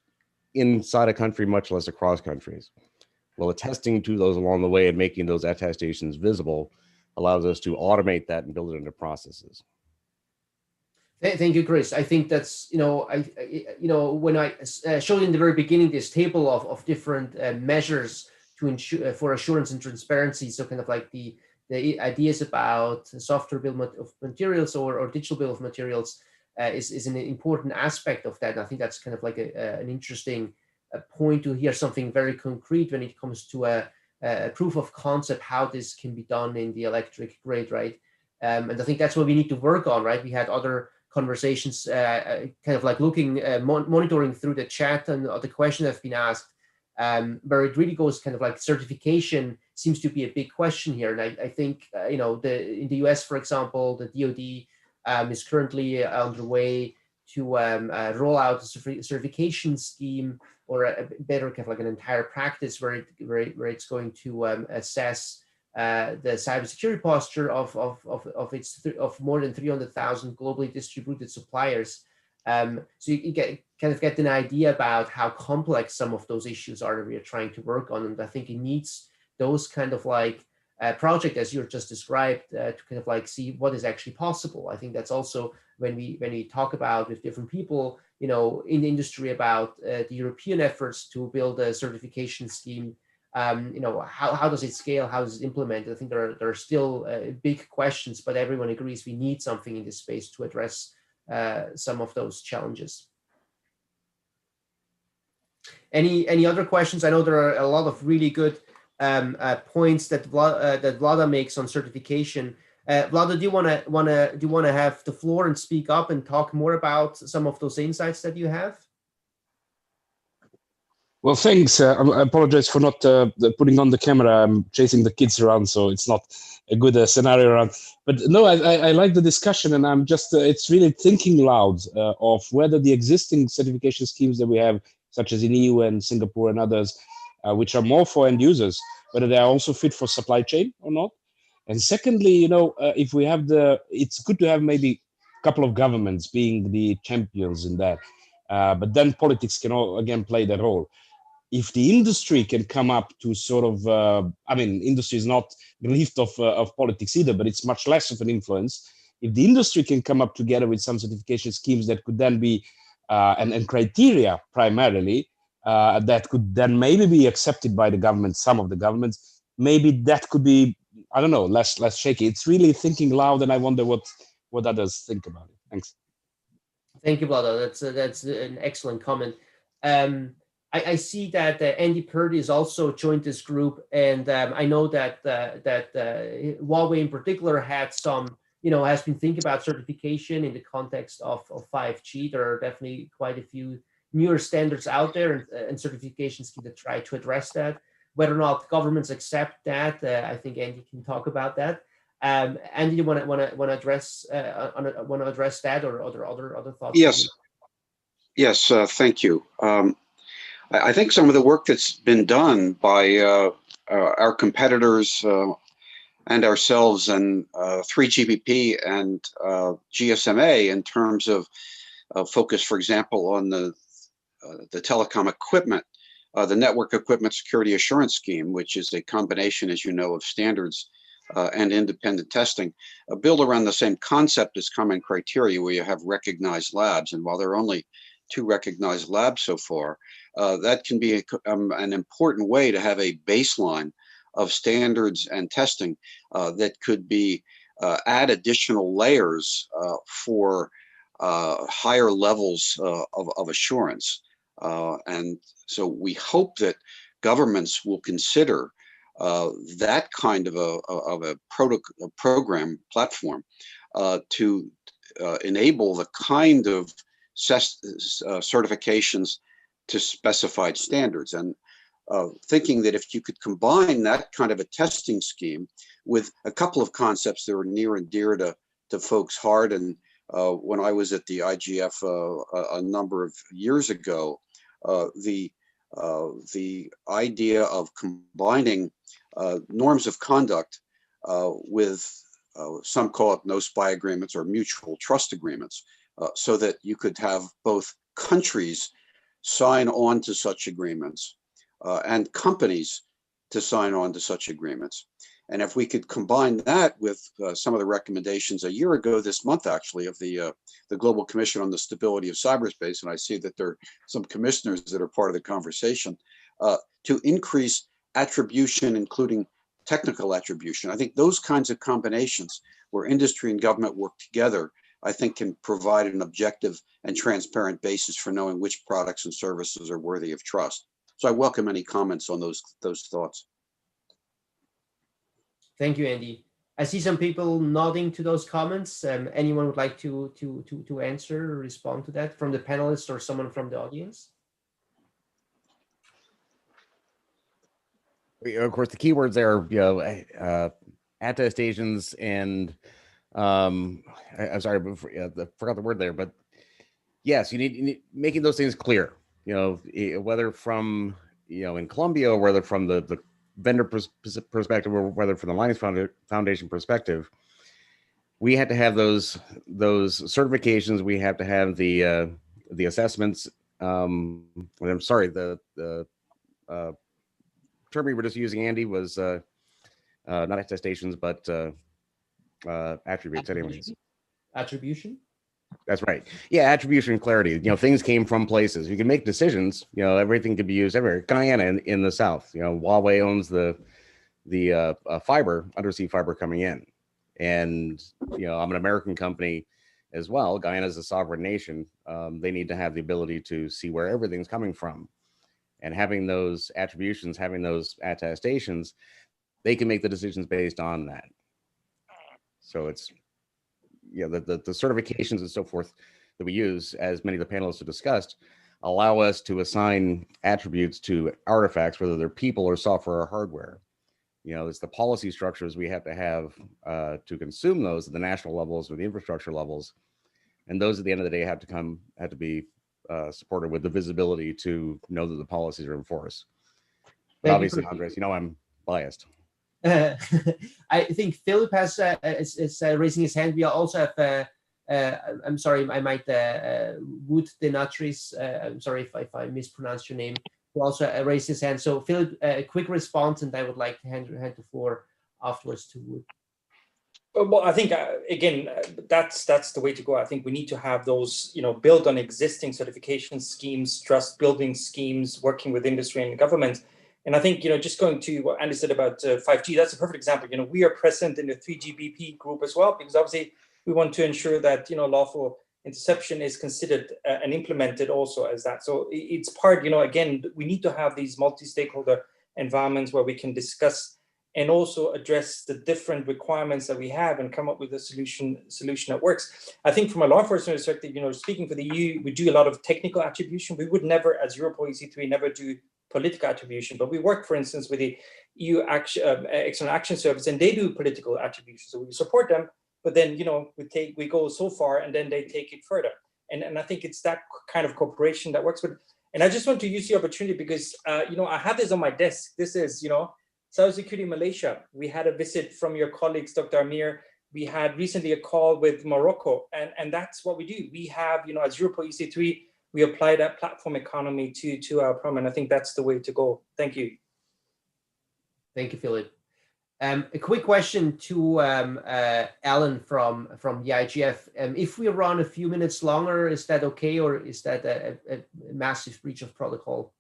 inside a country, much less across countries? Well, attesting to those along the way and making those attestations visible allows us to automate that and build it into processes. Thank you, Chris. I think that's, when I showed in the very beginning this table of different measures to ensure for assurance and transparency, so kind of like the ideas about software bill of materials or digital bill of materials is an important aspect of that. And I think that's kind of like an interesting point to hear something very concrete when it comes to a proof of concept, how this can be done in the electric grid, right? And I think that's what we need to work on, right? We had other conversations kind of like looking, monitoring through the chat and the questions that have been asked, where it really goes kind of like certification seems to be a big question here. And I think, in the US, for example, the DoD is currently underway roll out a certification scheme, or a better kind of like an entire practice where it's going to assess the cybersecurity posture of more than 300,000 globally distributed suppliers. So you get an idea about how complex some of those issues are that we are trying to work on, and I think it needs those kind of like project as you just described to kind of like see what is actually possible. I think that's also when we talk about with different people, in the industry about the European efforts to build a certification scheme. How does it scale? How does it implement? I think there are still big questions, but everyone agrees we need something in this space to address some of those challenges. Any other questions? I know there are a lot of really good points that Vlada makes on certification. Vlada, do you want to have the floor and speak up and talk more about some of those insights that you have? Well, thanks. I apologize for not putting on the camera. I'm chasing the kids around, so it's not a good scenario around. But no, I like the discussion, and I'm just, it's really thinking loud of whether the existing certification schemes that we have, such as in EU and Singapore and others, which are more for end users, whether they are also fit for supply chain or not. And secondly, if we have it's good to have maybe a couple of governments being the champions in that, but then politics can again play that role. If the industry can come up to sort of, industry is not the lift of politics either, but it's much less of an influence. If the industry can come up together with some certification schemes that could then be, and criteria primarily, that could then maybe be accepted by the government, some of the governments, maybe that could be, I don't know, less shaky. It's really thinking loud, and I wonder what others think about it. Thanks. Thank you, Vlada. That's an excellent comment. I see that Andy Purdy has also joined this group, and I know that Huawei in particular had some, has been thinking about certification in the context of 5G. There are definitely quite a few newer standards out there and certification schemes that try to address that. Whether or not governments accept that, I think Andy can talk about that. Andy, you want to address that, or other thoughts? Yes, thank you. I think some of the work that's been done by our competitors and ourselves and 3GPP and GSMA in terms of focus, for example, on the telecom equipment, the Network Equipment Security Assurance Scheme, which is a combination, as you know, of standards and independent testing, build around the same concept as common criteria, where you have recognized labs. And while there are only 2 recognized labs so far, that can be an important way to have a baseline of standards and testing that could be add additional layers for higher levels of assurance. And so we hope that governments will consider that kind of a program platform to enable the kind of certifications to specified standards, and thinking that if you could combine that kind of a testing scheme with a couple of concepts that are near and dear to folks' heart. And when I was at the IGF a number of years ago, the idea of combining norms of conduct with some call it no spy agreements or mutual trust agreements, so that you could have both countries sign on to such agreements and companies to sign on to such agreements. And if we could combine that with some of the recommendations a year ago this month, actually, of the Global Commission on the Stability of Cyberspace, and I see that there are some commissioners that are part of the conversation, to increase attribution, including technical attribution. I think those kinds of combinations where industry and government work together, I think, can provide an objective and transparent basis for knowing which products and services are worthy of trust. So I welcome any comments on those thoughts. Thank you, Andy. I see some people nodding to those comments. Anyone would like to answer or respond to that from the panelists or someone from the audience? Of course, the keywords there, attestations and I'm sorry, I forgot the word there, but yes, you need making those things clear. Whether from in Colombia, or whether from the vendor perspective, or whether from the Linux Foundation perspective, we had to have those certifications. We have to have the assessments. I'm sorry, the term we were just using, Andy, was not attestations, but attributes. Anyways, attribution. That's right. Yeah, attribution and clarity. Things came from places. You can make decisions. Everything could be used everywhere. Guyana in the south. Huawei owns the fiber, undersea fiber coming in, and I'm an American company as well. Guyana is a sovereign nation. They need to have the ability to see where everything's coming from, and having those attributions, having those attestations, they can make the decisions based on that. So it's the certifications and so forth that we use, as many of the panelists have discussed, allow us to assign attributes to artifacts, whether they're people or software or hardware. It's the policy structures we have to consume those at the national levels or the infrastructure levels, and those at the end of the day have to be supported with the visibility to know that the policies are enforced. But obviously, Andres, I'm biased. I think Philip is raising his hand. We also have, I'm sorry, I might, Wood Denatris, I'm sorry if I mispronounced your name, who also raised his hand. So Philip, a quick response, and I would like to hand the floor afterwards to Wood. Well, I think, again, that's the way to go. I think we need to have those, build on existing certification schemes, trust building schemes, working with industry and government. And I think, just going to what Andy said about 5G, that's a perfect example. We are present in the 3GPP group as well, because obviously we want to ensure that, lawful interception is considered and implemented also as that. So it's part, again, we need to have these multi-stakeholder environments where we can discuss and also address the different requirements that we have and come up with a solution that works. I think from a law enforcement perspective, speaking for the EU, we do a lot of technical attribution. We would never, as Europol EC3, never do political attribution, but we work, for instance, with the EU External Action Service, and they do political attribution. So we support them, but then we go so far, and then they take it further. And I think it's that kind of cooperation that works. And I just want to use the opportunity because I have this on my desk. This is Cybersecurity Malaysia. We had a visit from your colleagues, Dr. Amir. We had recently a call with Morocco, and that's what we do. We have, as Europol EC3, we apply that platform economy to our program, and I think that's the way to go. Thank you. Thank you, Philip. A quick question to Alan from the IGF. If we run a few minutes longer, is that okay, or is that a massive breach of protocol?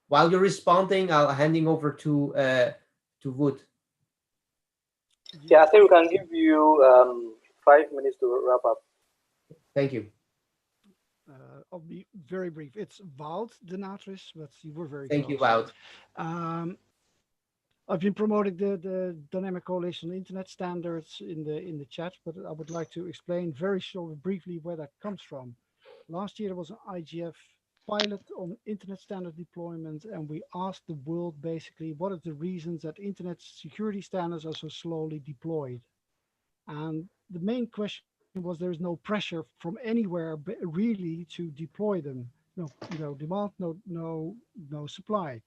While you're responding, I'll handing over to Wood. Yeah, I think we can give you 5 minutes to wrap up. Thank you. I'll be very brief. It's Wout Denatris, but you were very Thank close. you, Wout. I've been promoting the Dynamic Coalition Internet Standards in the chat, but I would like to explain very shortly, briefly, where that comes from. Last year there was an IGF pilot on internet standard deployment, and we asked the world basically what are the reasons that internet security standards are so slowly deployed. And the main question was there is no pressure from anywhere really to deploy them. No demand, no supply.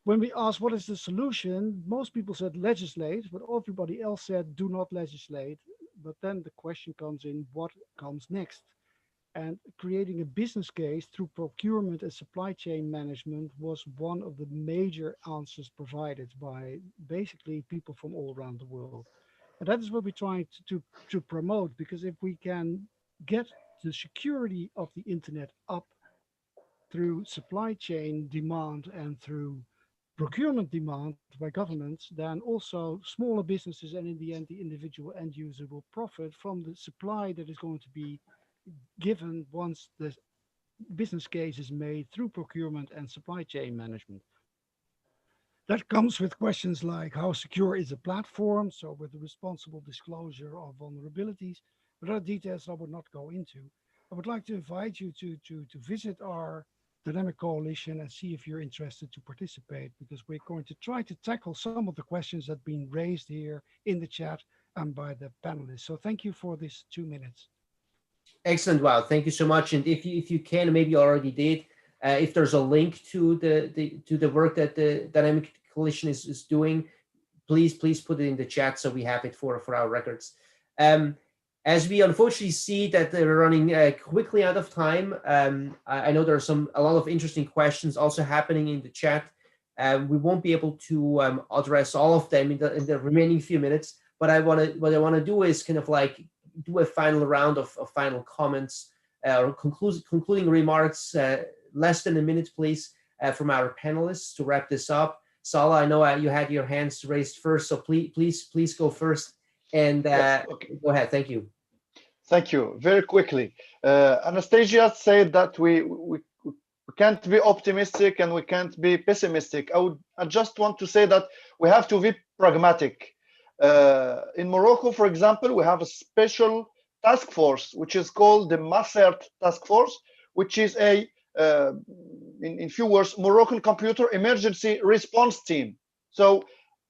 When we asked what is the solution, most people said legislate, but everybody else said do not legislate. But then the question comes in, what comes next? And creating a business case through procurement and supply chain management was one of the major answers provided by basically people from all around the world. And that is what we're trying to promote, because if we can get the security of the internet up through supply chain demand and through procurement demand by governments, then also smaller businesses and in the end the individual end user will profit from the supply that is going to be given once the business case is made through procurement and supply chain management. That comes with questions like how secure is a platform, so with the responsible disclosure of vulnerabilities, but other details I would not go into. I would like to invite you to visit our Dynamic Coalition and see if you're interested to participate, because we're going to try to tackle some of the questions that have been raised here in the chat and by the panelists. So thank you for this 2 minutes. Excellent. Wow. Thank you so much. And if you can, maybe you already did, if there's a link to the work that the Dynamic Coalition is doing, please put it in the chat so we have it for our records. As we unfortunately see that they're running quickly out of time, I know there are a lot of interesting questions also happening in the chat. We won't be able to address all of them in the remaining few minutes, but what I want to do is kind of like do a final round of final comments or concluding remarks, less than a minute, please, from our panelists to wrap this up. Sala, I know you had your hands raised first, so please go first. And yes, okay. Go ahead. Thank you. Thank you. Very quickly, Anastasia said that we can't be optimistic and we can't be pessimistic. I just want to say that we have to be pragmatic. In Morocco, for example, we have a special task force which is called the MASERT task force, which is a in few words, Moroccan Computer Emergency Response Team. So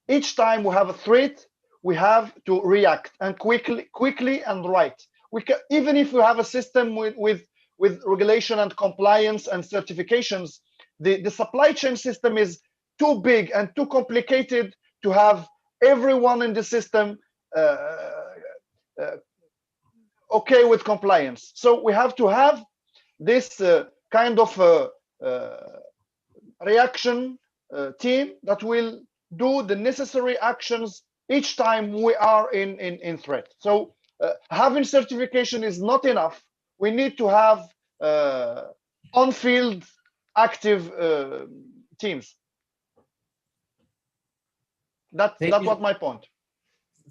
each time we have a threat, we have to react and quickly and right. We can, even if we have a system with regulation and compliance and certifications, the supply chain system is too big and too complicated to have everyone in the system okay with compliance. So we have to have this kind of reaction team that will do the necessary actions each time we are in threat. So having certification is not enough. We need to have on-field active teams. That was my point.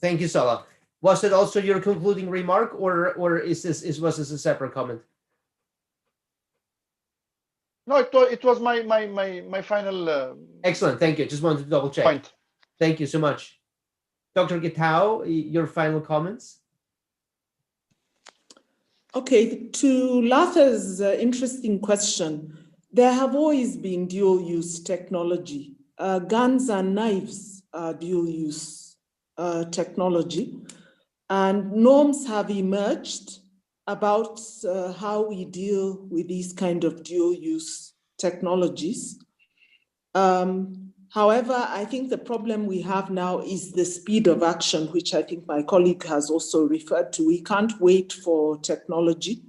Thank you, Salah. Was it also your concluding remark, or was this a separate comment? No, it was my final. Excellent. Thank you. Just wanted to double check. Point. Thank you so much. Dr. Gitao, your final comments? Okay, to Latha's interesting question, there have always been dual-use technology. Guns and knives are dual-use technology, and norms have emerged about how we deal with these kind of dual-use technologies. However, I think the problem we have now is the speed of action, which I think my colleague has also referred to. We can't wait for technology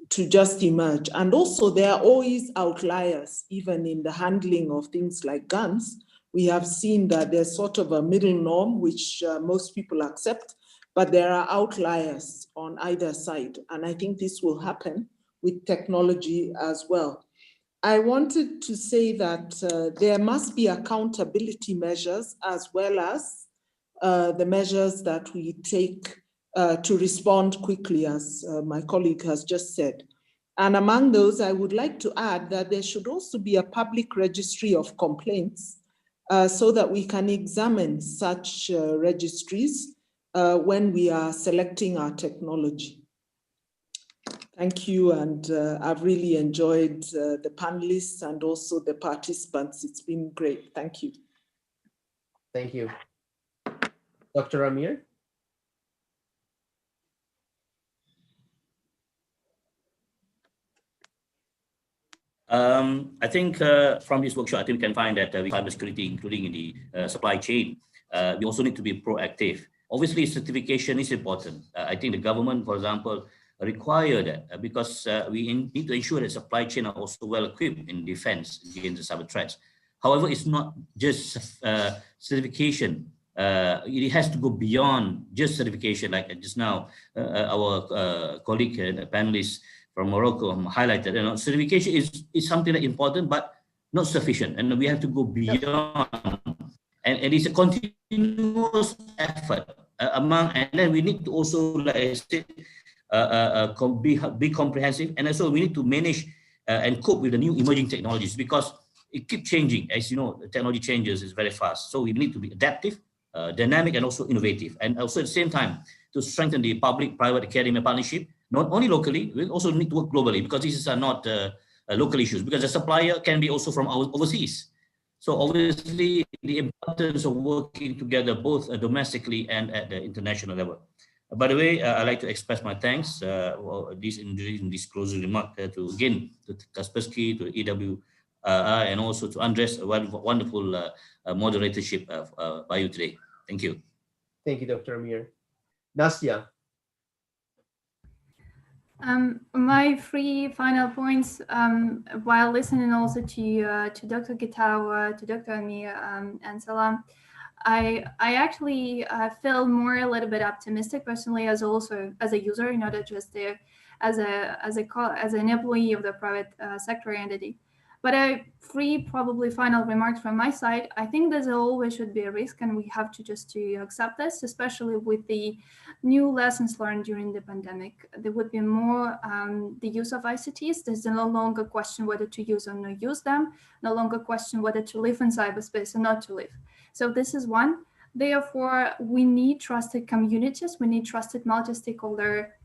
to just emerge. And also there are always outliers, even in the handling of things like guns. We have seen that there's sort of a middle norm, which most people accept, but there are outliers on either side. And I think this will happen with technology as well. I wanted to say that there must be accountability measures as well as the measures that we take to respond quickly, as my colleague has just said. And among those, I would like to add that there should also be a public registry of complaints so that we can examine such registries when we are selecting our technology. Thank you, and I've really enjoyed the panelists and also the participants. It's been great. Thank you. Thank you. Dr. Amir? I think from this workshop, I think we can find that with cybersecurity, including in the supply chain, we also need to be proactive. Obviously, certification is important. I think the government, for example, require that because we need to ensure that supply chain are also well equipped in defense against the cyber threats. However, it's not just certification. It has to go beyond just certification, like just now our colleague and panelists from Morocco highlighted. You know, certification is something that important, but not sufficient, and we have to go beyond. And it's a continuous effort and then we need to also, like I said, be comprehensive, and also we need to manage and cope with the new emerging technologies because it keeps changing. As you know, the technology changes is very fast, so we need to be adaptive, dynamic, and also innovative, and also at the same time to strengthen the public-private academia partnership, not only locally, we also need to work globally because these are not local issues, because the supplier can be also from overseas. So obviously the importance of working together both domestically and at the international level. By the way, I'd like to express my thanks in this closing remark to Kaspersky, to EW, and also to Andres, a wonderful moderatorship by you today. Thank you. Thank you, Dr. Amir. Nastya. My three final points, while listening also to Dr. Gitau, to Dr. Amir, and Salam, I actually feel more a little bit optimistic personally, as a user, not just there as an employee of the private sector entity. But three probably final remarks from my side. I think there's always should be a risk, and we have to just to accept this, especially with the new lessons learned during the pandemic. There would be more the use of ICTs. There's no longer question whether to use or not use them, no longer question whether to live in cyberspace or not to live. So this is one. Therefore, we need trusted communities. We need trusted multi-stakeholder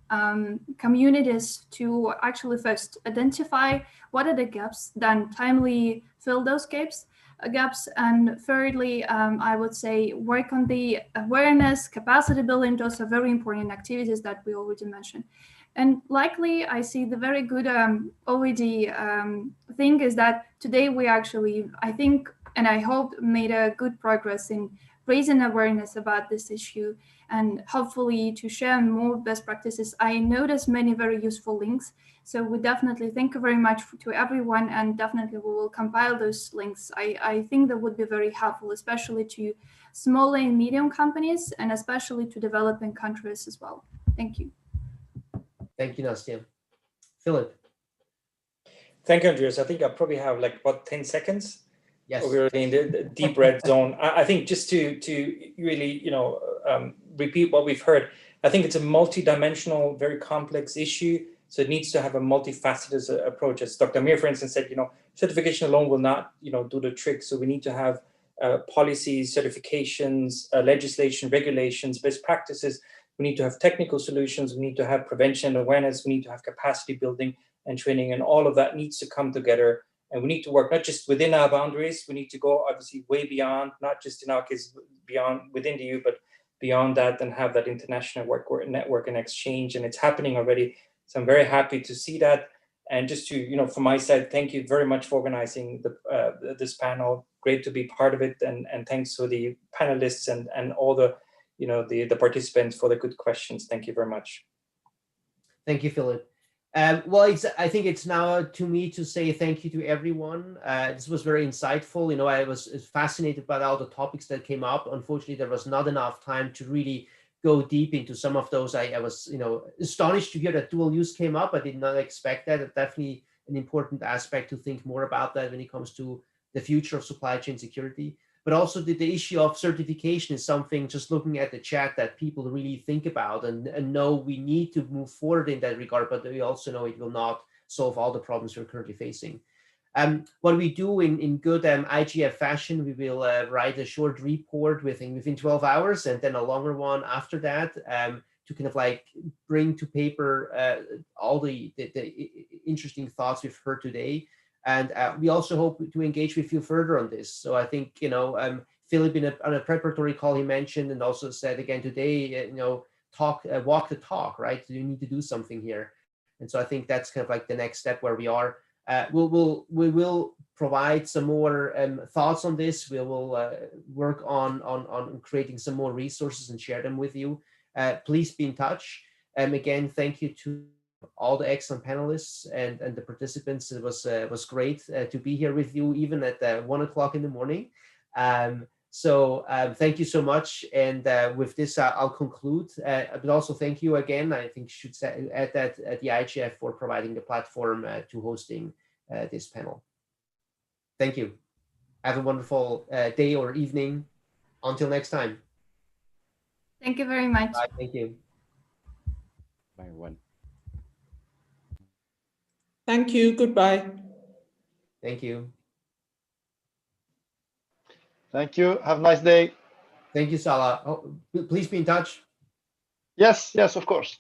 communities to actually first identify what are the gaps, then timely fill those gaps, and thirdly, I would say work on the awareness, capacity building. Those are very important activities that we already mentioned. And likely, I see the very good already thing is that today we actually, I think, and I hope, made a good progress in raising awareness about this issue and hopefully to share more best practices. I noticed many very useful links. So we definitely thank you very much to everyone, and definitely we will compile those links. I think that would be very helpful, especially to small and medium companies and especially to developing countries as well. Thank you. Thank you, Nastya. Philip. Thank you, Andreas. I think I probably have like about 10 seconds. Yes. We're in the deep red zone. I think just to really, repeat what we've heard, I think it's a multi-dimensional, very complex issue. So it needs to have a multifaceted approach. As Dr. Amir, for instance, said, certification alone will not, do the trick. So we need to have policies, certifications, legislation, regulations, best practices. We need to have technical solutions. We need to have prevention and awareness. We need to have capacity building and training, and all of that needs to come together. And we need to work not just within our boundaries. We need to go obviously way beyond, not just in our case beyond within the EU, but beyond that, and have that international network and exchange. And it's happening already. So I'm very happy to see that. And just to, from my side, thank you very much for organizing this panel. Great to be part of it. And thanks to the panelists and all the, the participants for the good questions. Thank you very much. Thank you, Philip. Well, I think it's now to me to say thank you to everyone. This was very insightful. I was fascinated by all the topics that came up. Unfortunately, there was not enough time to really go deep into some of those. I was, astonished to hear that dual use came up. I did not expect that. It's definitely an important aspect to think more about that when it comes to the future of supply chain security. But also the issue of certification is something, just looking at the chat, that people really think about and know we need to move forward in that regard, but we also know it will not solve all the problems we're currently facing. What we do in good IGF fashion, we will write a short report within 12 hours and then a longer one after that to kind of like bring to paper all the interesting thoughts we've heard today. And we also hope to engage with you further on this. So I think, Philip, on a preparatory call, he mentioned and also said again today, walk the talk, right? You need to do something here. And so I think that's kind of like the next step where we are. We will provide some more thoughts on this. We will work on creating some more resources and share them with you. Please be in touch. Again, thank you to all the excellent panelists and the participants. It was great to be here with you, even at 1 o'clock in the morning. So thank you so much. And with this, I'll conclude. But also thank you again. I think should add that the IGF for providing the platform to hosting this panel. Thank you. Have a wonderful day or evening. Until next time. Thank you very much. Bye. Thank you. Bye, everyone. Thank you. Goodbye. Thank you. Thank you. Have a nice day. Thank you, Salah. Oh, please be in touch. Yes, of course.